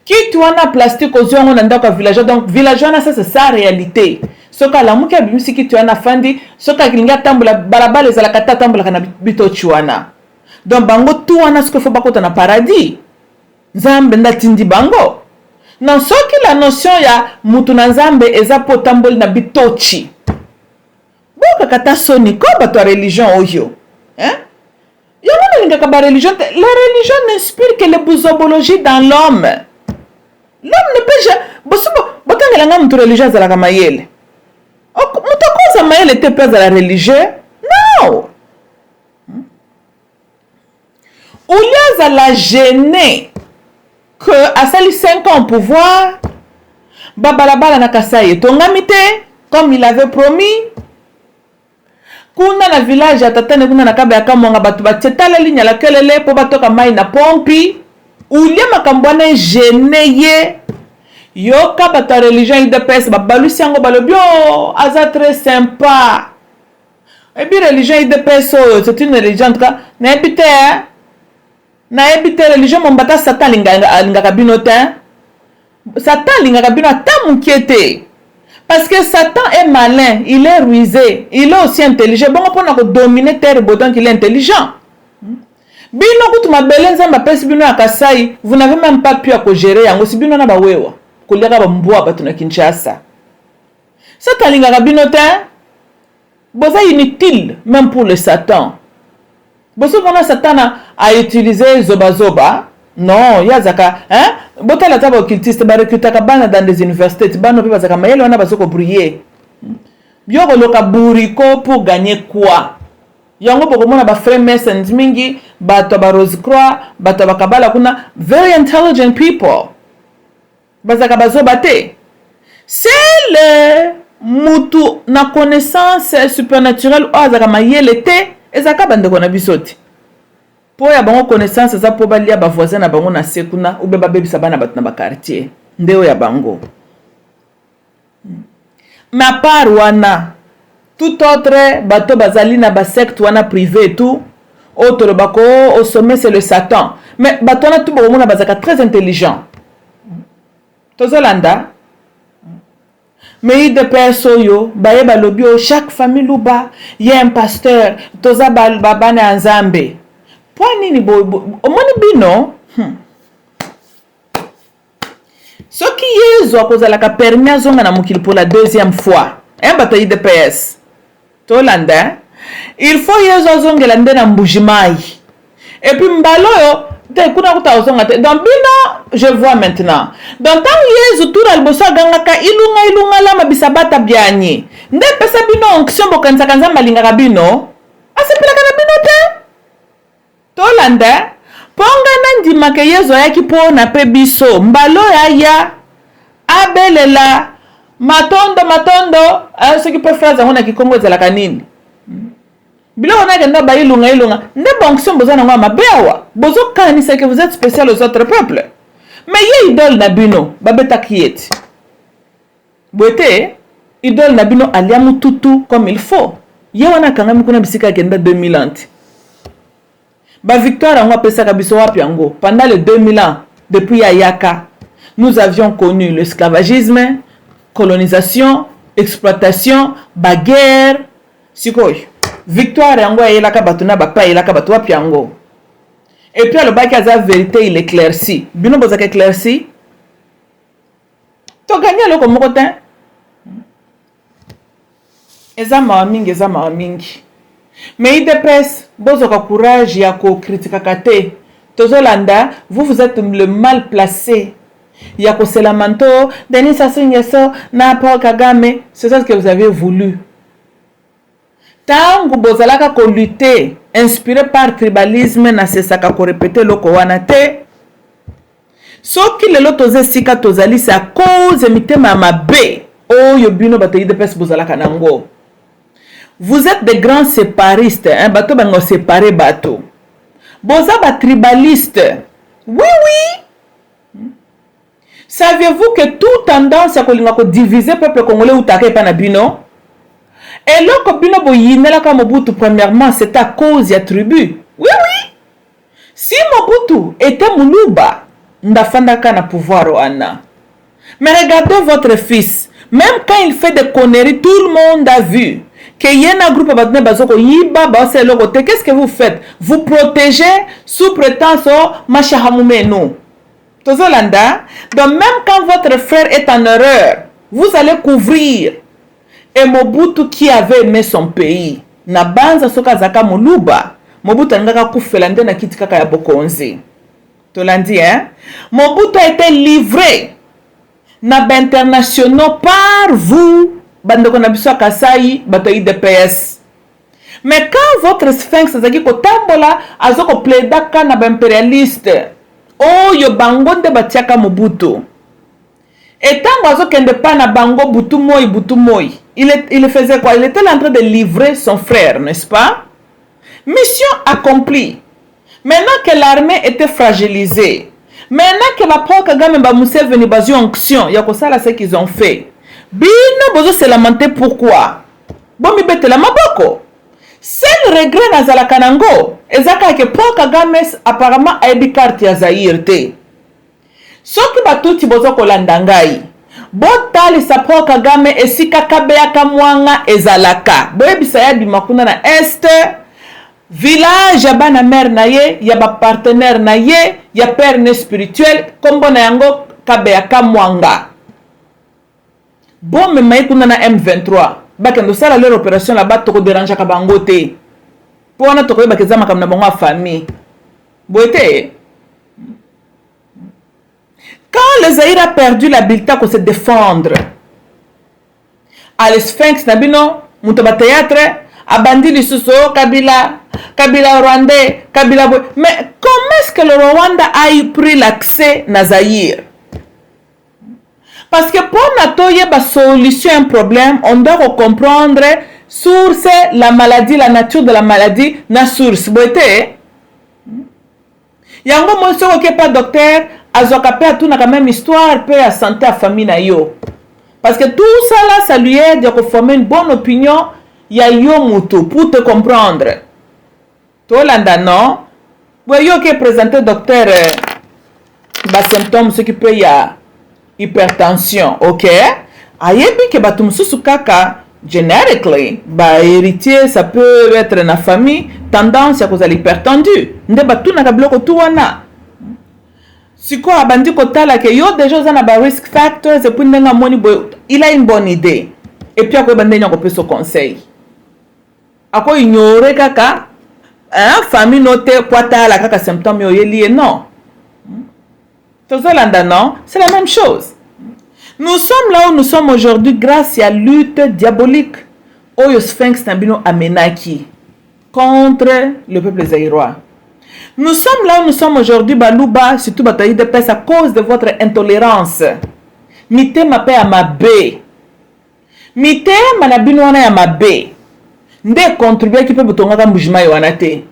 Speaker 1: Kitu wana plastique ozongo na ndako villageois, donc villageois na ça c'est sa réalité. Soka la muke bimisi kitu wana fandi, soka kilinga tambula balabale zalaka tambula na bitochi wana. Donc bango tout wana ce que faut bakota na paradis. Nzambe ndatindi bango. Non, ce qui la notion ya mutu na nzambe eza potamboli na bitochi. Boka kata soni ko bato religion oyo. Hein? Yamana lingaka ba religion, la religion n'inspire que les bousobologies dans l'homme. L'homme ne peut jamais botangela nga mutu religion za la mayele. Mutu koza mayele te pesa la religion? Non. Uliaza la gêner que à sali 5 ans au pouvoir babalabala na Kasai tongamite comme il avait promis kuna na village ya tatane kuna na kabe ya kamonga batu batetala linya la kelele po batoka mai na pompi ulie makambo na gêné ye yoka bata religion IDPS babalusi yango balobio aza très sympa et puis religion IDPS c'est une religion en tout cas n'habite na ebite religion mombata satan lingaka bino te satan lingaka bino ata mukiete parce que Satan est malin, il est rusé, il est aussi intelligent. Bon pour nous dominer terre botan qu'il est intelligent. Bino kutu mabele nzamba pesi bino akasai, vous n'avez même pas pu gérer yango si bino na bawewa koleka ba mbwa batu na Kinshasa. Satan lingaka bino te boza inutile même pour le Satan. Boso kona Satan a utilisé zoba. Non, yazaka, hein? Bota la table occultiste, ba recrutaka bana dans des universités, bano pe bazaka mayele wana bazoko briller. Bioko loka buriko pour gagner quoi? Yango poko mona ba frère Messens mingi, bato ba Rose Croix, bato ba Kabala kuna very intelligent people. Bazaka bazoba te. C'est le mutu na connaissance supernaturelle o azaka mayele te, ezaka bandeko na bisoti. Po ya bango connaissance za po balia ba voisin na bango na sekuna ube ba bebisa bana batu na ba quartier ndeo ya bango. Mais à part wana tout autre bato bazali na ba secte wana privé tout Autre bako, au sommet, c'est le Satan. Mais batona tout le monde a très intelligent. Tozolanda. Mais de personnes, baye balobio, chaque famille louba, il y a un pasteur, toza babane anzambe. Point nini bo, omoni bino. Ce qui est zo kozala ka permis azonga na mukili pour la deuxième fois. Un bato IDPS. Tolanda. Il faut yezo azongela nde na mbujimai. Et puis mbalo yo te kuna kuta ozonga te. Donc bino je vois maintenant. Donc tant yezo tout na liboso agangaka ilunga la mabisa bata bianye. Nde pesa bino onction bokanza kanza malinga bino. Asepela kana bino te. Tolanda. Ponga nandima ke yezo yaki po na pe biso mbalo ya abelela matondo ce qui peut faire ça on a ki kongo za la kanini bilo on a kenda ba ilunga nde bonction bozana ngwa mabewa bozo kanisa que vous êtes spécial aux autres peuples mais ye idole na bino babeta kieti boete idole na bino aliamu tutu comme il faut ye wana kanga mikuna bisika kenda 2000 ans. Ba victoire en pesa biso wapi yango pendant les 2000 ans depuis Ayaka nous avions connu l'esclavagisme, colonisation, exploitation, baguerre sikoy victoire yango ayelaka batuna ba pa ayelaka batu wapi yango et puis le bac a vérité il éclairci bino bozaka éclairci to gagner le comme côté ezama mingi. Mais IDPS, bozoka courage ya ko critique kate. Tozolanda, vous êtes le mal placé. Ya ko selamanto, Denis Sassou Nguesso, na Paul Kagame, c'est ça que vous avez voulu. Tangu bozalaka ko lutter, inspiré par tribalisme na sesaka ko répéter loko wana te. Soki lelo toze sika tozali c'est à cause mitema mabe. Oh yo bino bato IDPS bozalaka nango. Vous êtes des grands séparistes, hein, bateau bango séparé bateau. Boza ba tribaliste. Oui. Saviez-vous que toute tendance à diviser le peuple congolais ou taquer panabino? Et là, quand bino boyinela ka Mobutu premièrement, c'est à cause ya tribu. Oui. Si Mobutu était Muluba, ndafandaka na pouvoir wana. Mais regardez votre fils, même quand il fait des conneries, tout le monde a vu. Qu'est-ce que vous faites? Vous protégez sous prétence machahamoumeno. Tozolanda. Donc même quand votre frère est en erreur, vous allez couvrir. Et Mobutu qui avait aimé son pays, na banza soka zaka muluba, Mobutu ngaka kufelande na kitika ya bokonzi. Tolandi hein? Mobutu a été livré na internationaux par vous. Bandeko na biso Kasai bato IDPS. Mais quand votre sphinx zaki ko tambola azoko plaidaka na ba impérialiste oh yo bango nde batiaka Mobutu et tango azokende pa na bango butu moi il faisait quoi? Il était en train de livrer son frère, n'est-ce pas? Mission accomplie. Maintenant que l'armée était fragilisée, maintenant que la Paul Kagame ba Museveni bazu onction ya ko sala ce qu'ils ont fait. Bino bozo se lamenter pourquoi? Bomi bete la maboko. C'est le regret na zala kanango. Ezaka ke Paul Kagame apparemment a ebi carte ya Zaire te. Soki batuti bozo kolanda ngai. Botali sa Paul Kagame esika kabeya kamwanga ezalaka. Boyebisa ya bimakuna na est. Village bana mère na ye, ya ba partenaire na ye, ya père ne spirituel, kombo na yango kabeya kamwanga. Bon, mais maïkouna na M23. Bakendo sala leur opération là-bas toko déranger kabangote. Pour na toko bakezama comme na bonga famille. Boité. Quand le Zaïre a perdu l'habileté pour se défendre, à l'Sphinx nabino, mutoba théâtre, a bandi lisuso Kabila Rwandais, Kabila. Mais comment est-ce que le Rwanda a pris l'accès na Zaïre? Parce que pour natoyer ba solution un problème, on doit comprendre source la maladie, la nature de la maladie, na source. Boité. Yango monso ko pas docteur, azoka pe tout na quand même histoire, pe à santé à famille na yo. Parce que tout ça là, ça lui aide à former une bonne opinion, ya yo mutu pour te comprendre. Tolanda non. Boyo qui présenté docteur ba symptômes ce qui peut y a hypertension, OK? Ayebi ke batum susu kaka generically ba héritier ça peut être na famille tendance à cause de l'hypertendu. Nde batuna ka bloko tu wana. Siko abandi kotala ke yo déjà za na ba risk factors et puis ndenga moni boy il a une bonne idée. Et puis ako bande nyako pe so conseil. Ako ignorer kaka famille note poata la kaka symptômes yo lié non. Non, c'est la même chose. Nous sommes là où nous sommes aujourd'hui grâce à la lutte diabolique Oyo Sphinx Nabino Amenaki contre le peuple zaïrois. Nous sommes là où nous sommes aujourd'hui, Balouba, surtout Bataille de Pes, à cause de votre intolérance. Mite ma paix à ma bé. Mite manabino wana ya ma bé. Nde contribuer qui peut boutonga mbujima yoanate.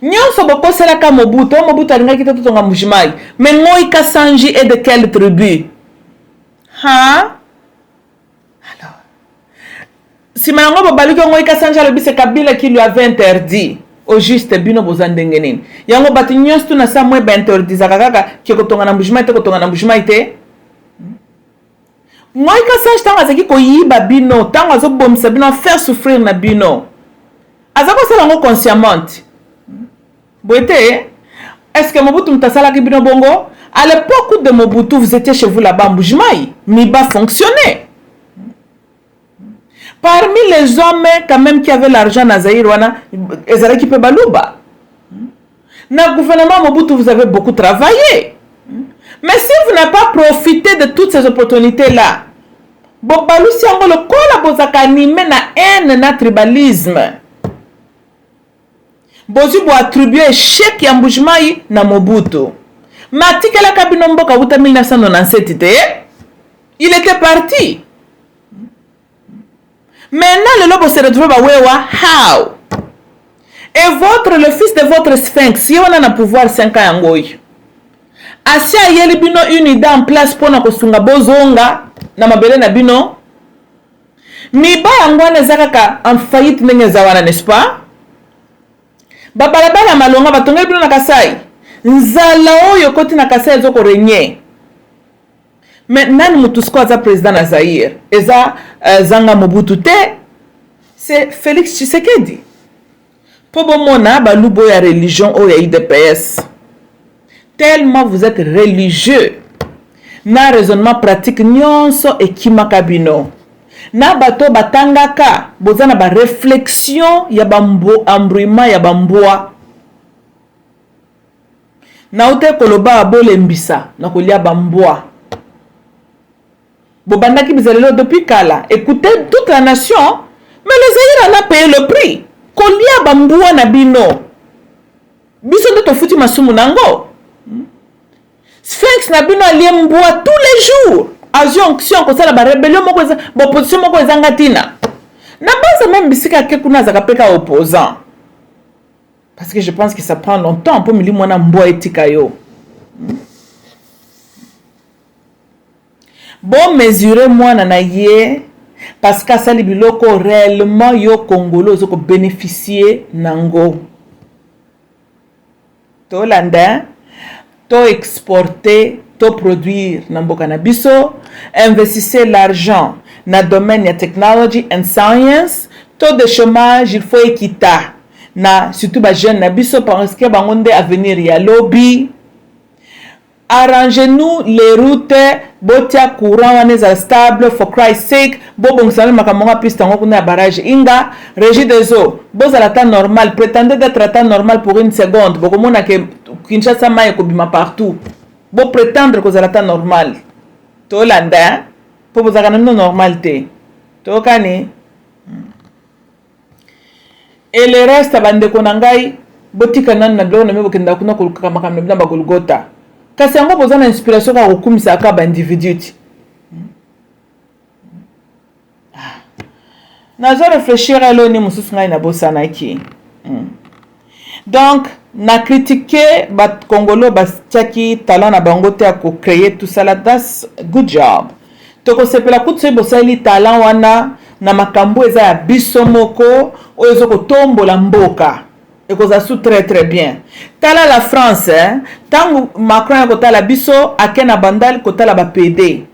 Speaker 1: Nyonso bokosela ka Mobutu alinga kita totonga mbujimai. Mais Moi Kassanji est de quelle tribu? Hein? Alors, si Manango Bobaluki Moi Kassanji alobi c'est Kabila qui lui avait interdit au juste bino bozandengenin. Yango bati nyonso tu na sa mwe ba interdit zakaka ki kotonga na mbujimai te kotonga na mbujimai te. Moi Kassanji tanga zaki ko yiba bino, tanga zo bomisa bino faire souffrir na bino. Azako sala ngo consciemment. Boité, est-ce que Mobutu mtasala ki bino bongo? À l'époque de Mobutu, vous étiez chez vous là-bas, Mbujimai, Miba fonctionnait. Parmi les hommes, quand même, qui avaient l'argent na Zaïrwana, Ezara qui peut balouba. Dans le gouvernement Mobutu, vous avez beaucoup travaillé. Mais si vous n'avez pas profité de toutes ces opportunités-là, Bobalou si on le collabozaka animé na haine na tribalisme. Bozu bo attribuer échec ya Mbujimai na Mobutu. Matika la kabino mboka uta 1997 il était parti. Maintenant le lobo se retrouve à Wewa. How? Et le fils de votre sphinx, si on a un pouvoir 5 ans yangoy. Asia yeli bino une idée en place pour na kosunga bozonga na mabele na bino. Miba yangwana zakaka en faillite ndenge zawana, n'est-ce pas? Babalabala malonga batongeli bino na Kasai. Nzala oyo koti na Kasai ezoko renye. Mais nani mutusko aza président na Zaïre? Eza Zanga Mobutu te. C'est Félix Tshisekedi. Pobo mona balubo ya religion o ya IDPS. Tellement vous êtes religieux. Na raisonnement pratique nyonso ekimaka bino. Na bato batangaka bozana ba réflexion ya bambo embrouillement ya bamboa. Na ute koloba abolembisa na kolia bamboa. Bobandaki bizalelo depuis kala. Écoutez toute la nation, mais les Zaïre en a payé le prix. Kolia bamboa na bino. Biso de tofuti masumu nango. Sphinx na bino alie mboa tous les jours. Azion si on kosala ba rébellion moko ba opposition moko ezanga tina. Na base même bisika ke kuna zakapeka opposant. Parce que je pense que ça prend longtemps pour mili mwana mboa etika yo. Bon mesurer mwana na ye parce que ça biloko réellement yo congolais zoko bénéficier nango. To landa to exporter to produire na mboka na biso, investissez l'argent na domaine ya technology and science, taux de chômage il faut équita na surtout ba jeune na biso parce que bangonde avenir ya lobby. Arrangez-nous les routes, botia courant wana stable for Christ's sake, bobong sala makamonga piste ngo kuna barrage inga, régie des eaux, bozala temps normal, prétendez d'être à temps normal pour une seconde, bokomona ke Kinshasa maye kobima partout. Bo prétendre que zala temps normal. To landa, po bozaka na normalité. To kani. Et le reste bande konangai, botika nan na blona me bokenda kuna kulukaka makamne bina ba Golgotha. Kasi yango bozana inspiration ka kokumisa ka ba individu. Nazo réfléchir à l'oni mususu ngai na bosana ki. Donc na critiquer bat Congolo batiaki talent na bango te ko créer tout ça là, that's good job. Toko sepela kutse bosali talent wana na makambo eza ya biso moko oyo ezoko tombola mboka. et que ça sous très très bien. Tala la France, hein, tant Macron a kota la biso, a kena bandal kota la ba PD.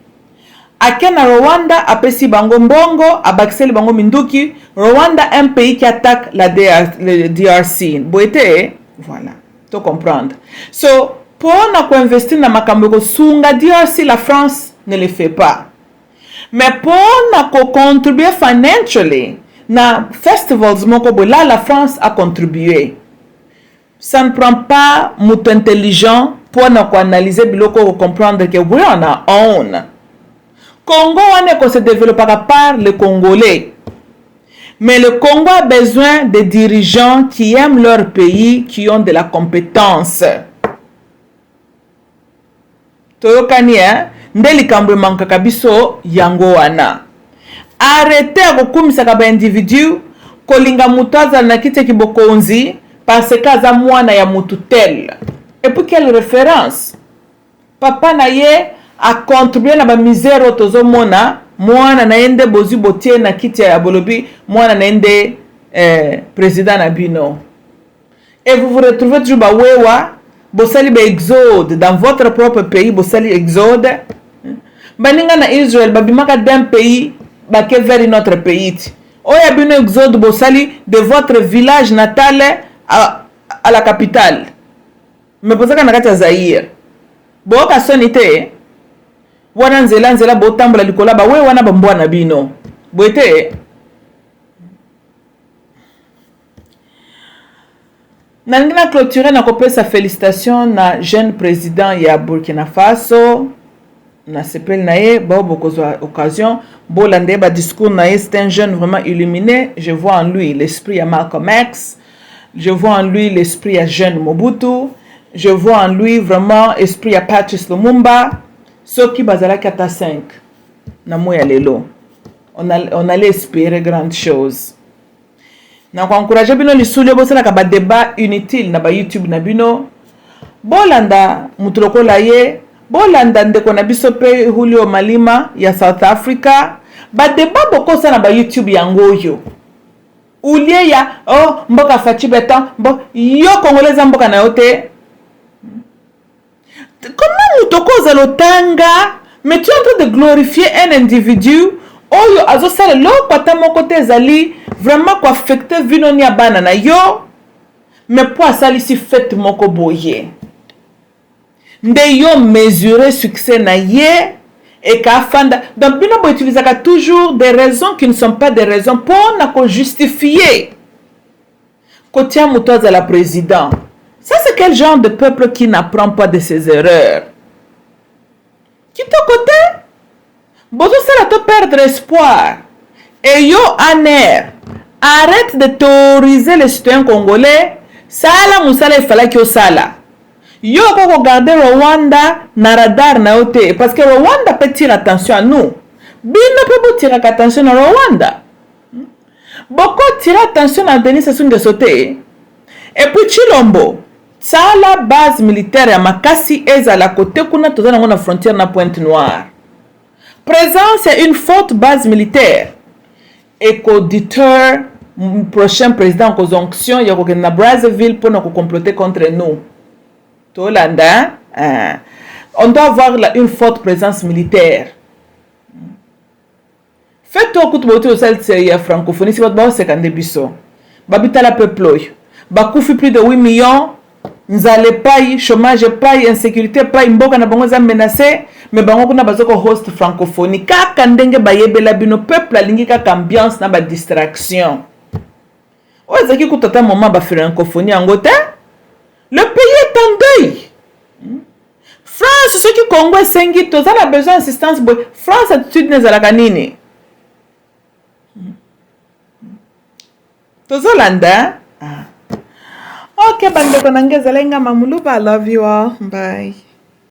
Speaker 1: A kena Rwanda, a pesi bango mbongo, a bakseli bango minduki. Rwanda, un pays qui attaque le DRC. Boete, voilà, tu comprendre. So, pour on investir dans makambo sunga DRC, la France ne le fait pas. Mais pour on contribuer financially, na festivals moko là la France a contribué. Ça ne prend pas mouton intelligent pour analyser biloko pour comprendre que oui on a own. Congo on se développe par les Congolais. Mais le Congo a besoin de dirigeants qui aiment leur pays, qui ont de la compétence. Toyokani ndeli kambre manka biso yango wana. Arrêtez à kukumisa kaba individu kolinga mutaza na kite kibokonzi parce kaza mwana ya mututel. Et puis quelle référence? Papa na ye a contribué na ba misère tozo mona mwana naende bozu botie na kite ya bolobi mwana naende président na bino. Et vous vous retrouvez toujours ba wewa bosali ba exode dans votre propre pays bosali exode. Baninga na Israël babimaka d'un pays baké vers notre pays. Oya bino exode bosali de votre village natal à la capitale. Mais posaka na kati ya Zaire. Boka sonite wana nzela botambola likola ba we wana bambwana bino. Boete Nangina clôturer na kopesa félicitation na jeune président ya Burkina Faso. Na sepel nae ba bokozwa occasion bolande ba discours nae, c'est un jeune vraiment illuminé. Je vois en lui l'esprit à Malcolm X, je vois en lui l'esprit à jeune Mobutu, je vois en lui vraiment esprit à Patrice Lumumba. Soki bazala kata 5 na moya lelo on allait espérer grandes choses. Na ko encourager bino lisule bosala ka ba débat inutile na ba YouTube na bino bolanda mutuloko la ye bolanda ndeko na biso pe Julio Malima ya South Africa ba débat bokosa na ba YouTube yango yo ulie ya oh mboka fachi beton bo yo congolais mboka na yote. Comment nous tokoza lotanga mais tu es en train de glorifier un individu oyo azosala lo pata moko te zali vraiment ko affecter vinoni ya bana na yo mais pour asali si fête moko boye nde yo mesurer succès na ye et ka fanda donc bino bo utiliser toujours des raisons qui ne sont pas des raisons pour na ko justifier ko tia muto za la président. Ça c'est quel genre de peuple qui n'apprend pas de ses erreurs? Qui te côté bozo sala to perdre espoir et yo aner arrête de terroriser les citoyens congolais. Sala musala il fallait que sala yo ko regarder Rwanda na radar na yote parce que Rwanda peut tirer attention à nous. Bino peut tirer attention à Rwanda. Boko tirer attention à Denis Sassou Nguesso et puis Chilombo sala base militaire ya makasi ezala côté kuna tozana ngona frontière na Pointe Noire. Présence c'est une forte base militaire et qu'au deter prochain président aux onctions il y a na Brazzaville pour nous comploter contre nous. Tolanda on doit avoir une forte présence militaire. Faites-toi coup de au sel c'est francophonie si votre ba sekande biso babita la peuple bakufi plus de 8 millions. Nous allons pas chômage pas insécurité pas mboka na bango za menacé mais bango kuna bazoko host francophonie kaka ndenge bayebela bino peuple alingi kaka ambiance na ba distraction ozaki kutata moment ba francophonie angote le pays est en deuil. France ceux qui Congo sengi toza la besoin d'assistance boy France attitude nezalaka nini tozolanda Okay, bandeko nangeza lenga mamuluba. I love you all. Bye.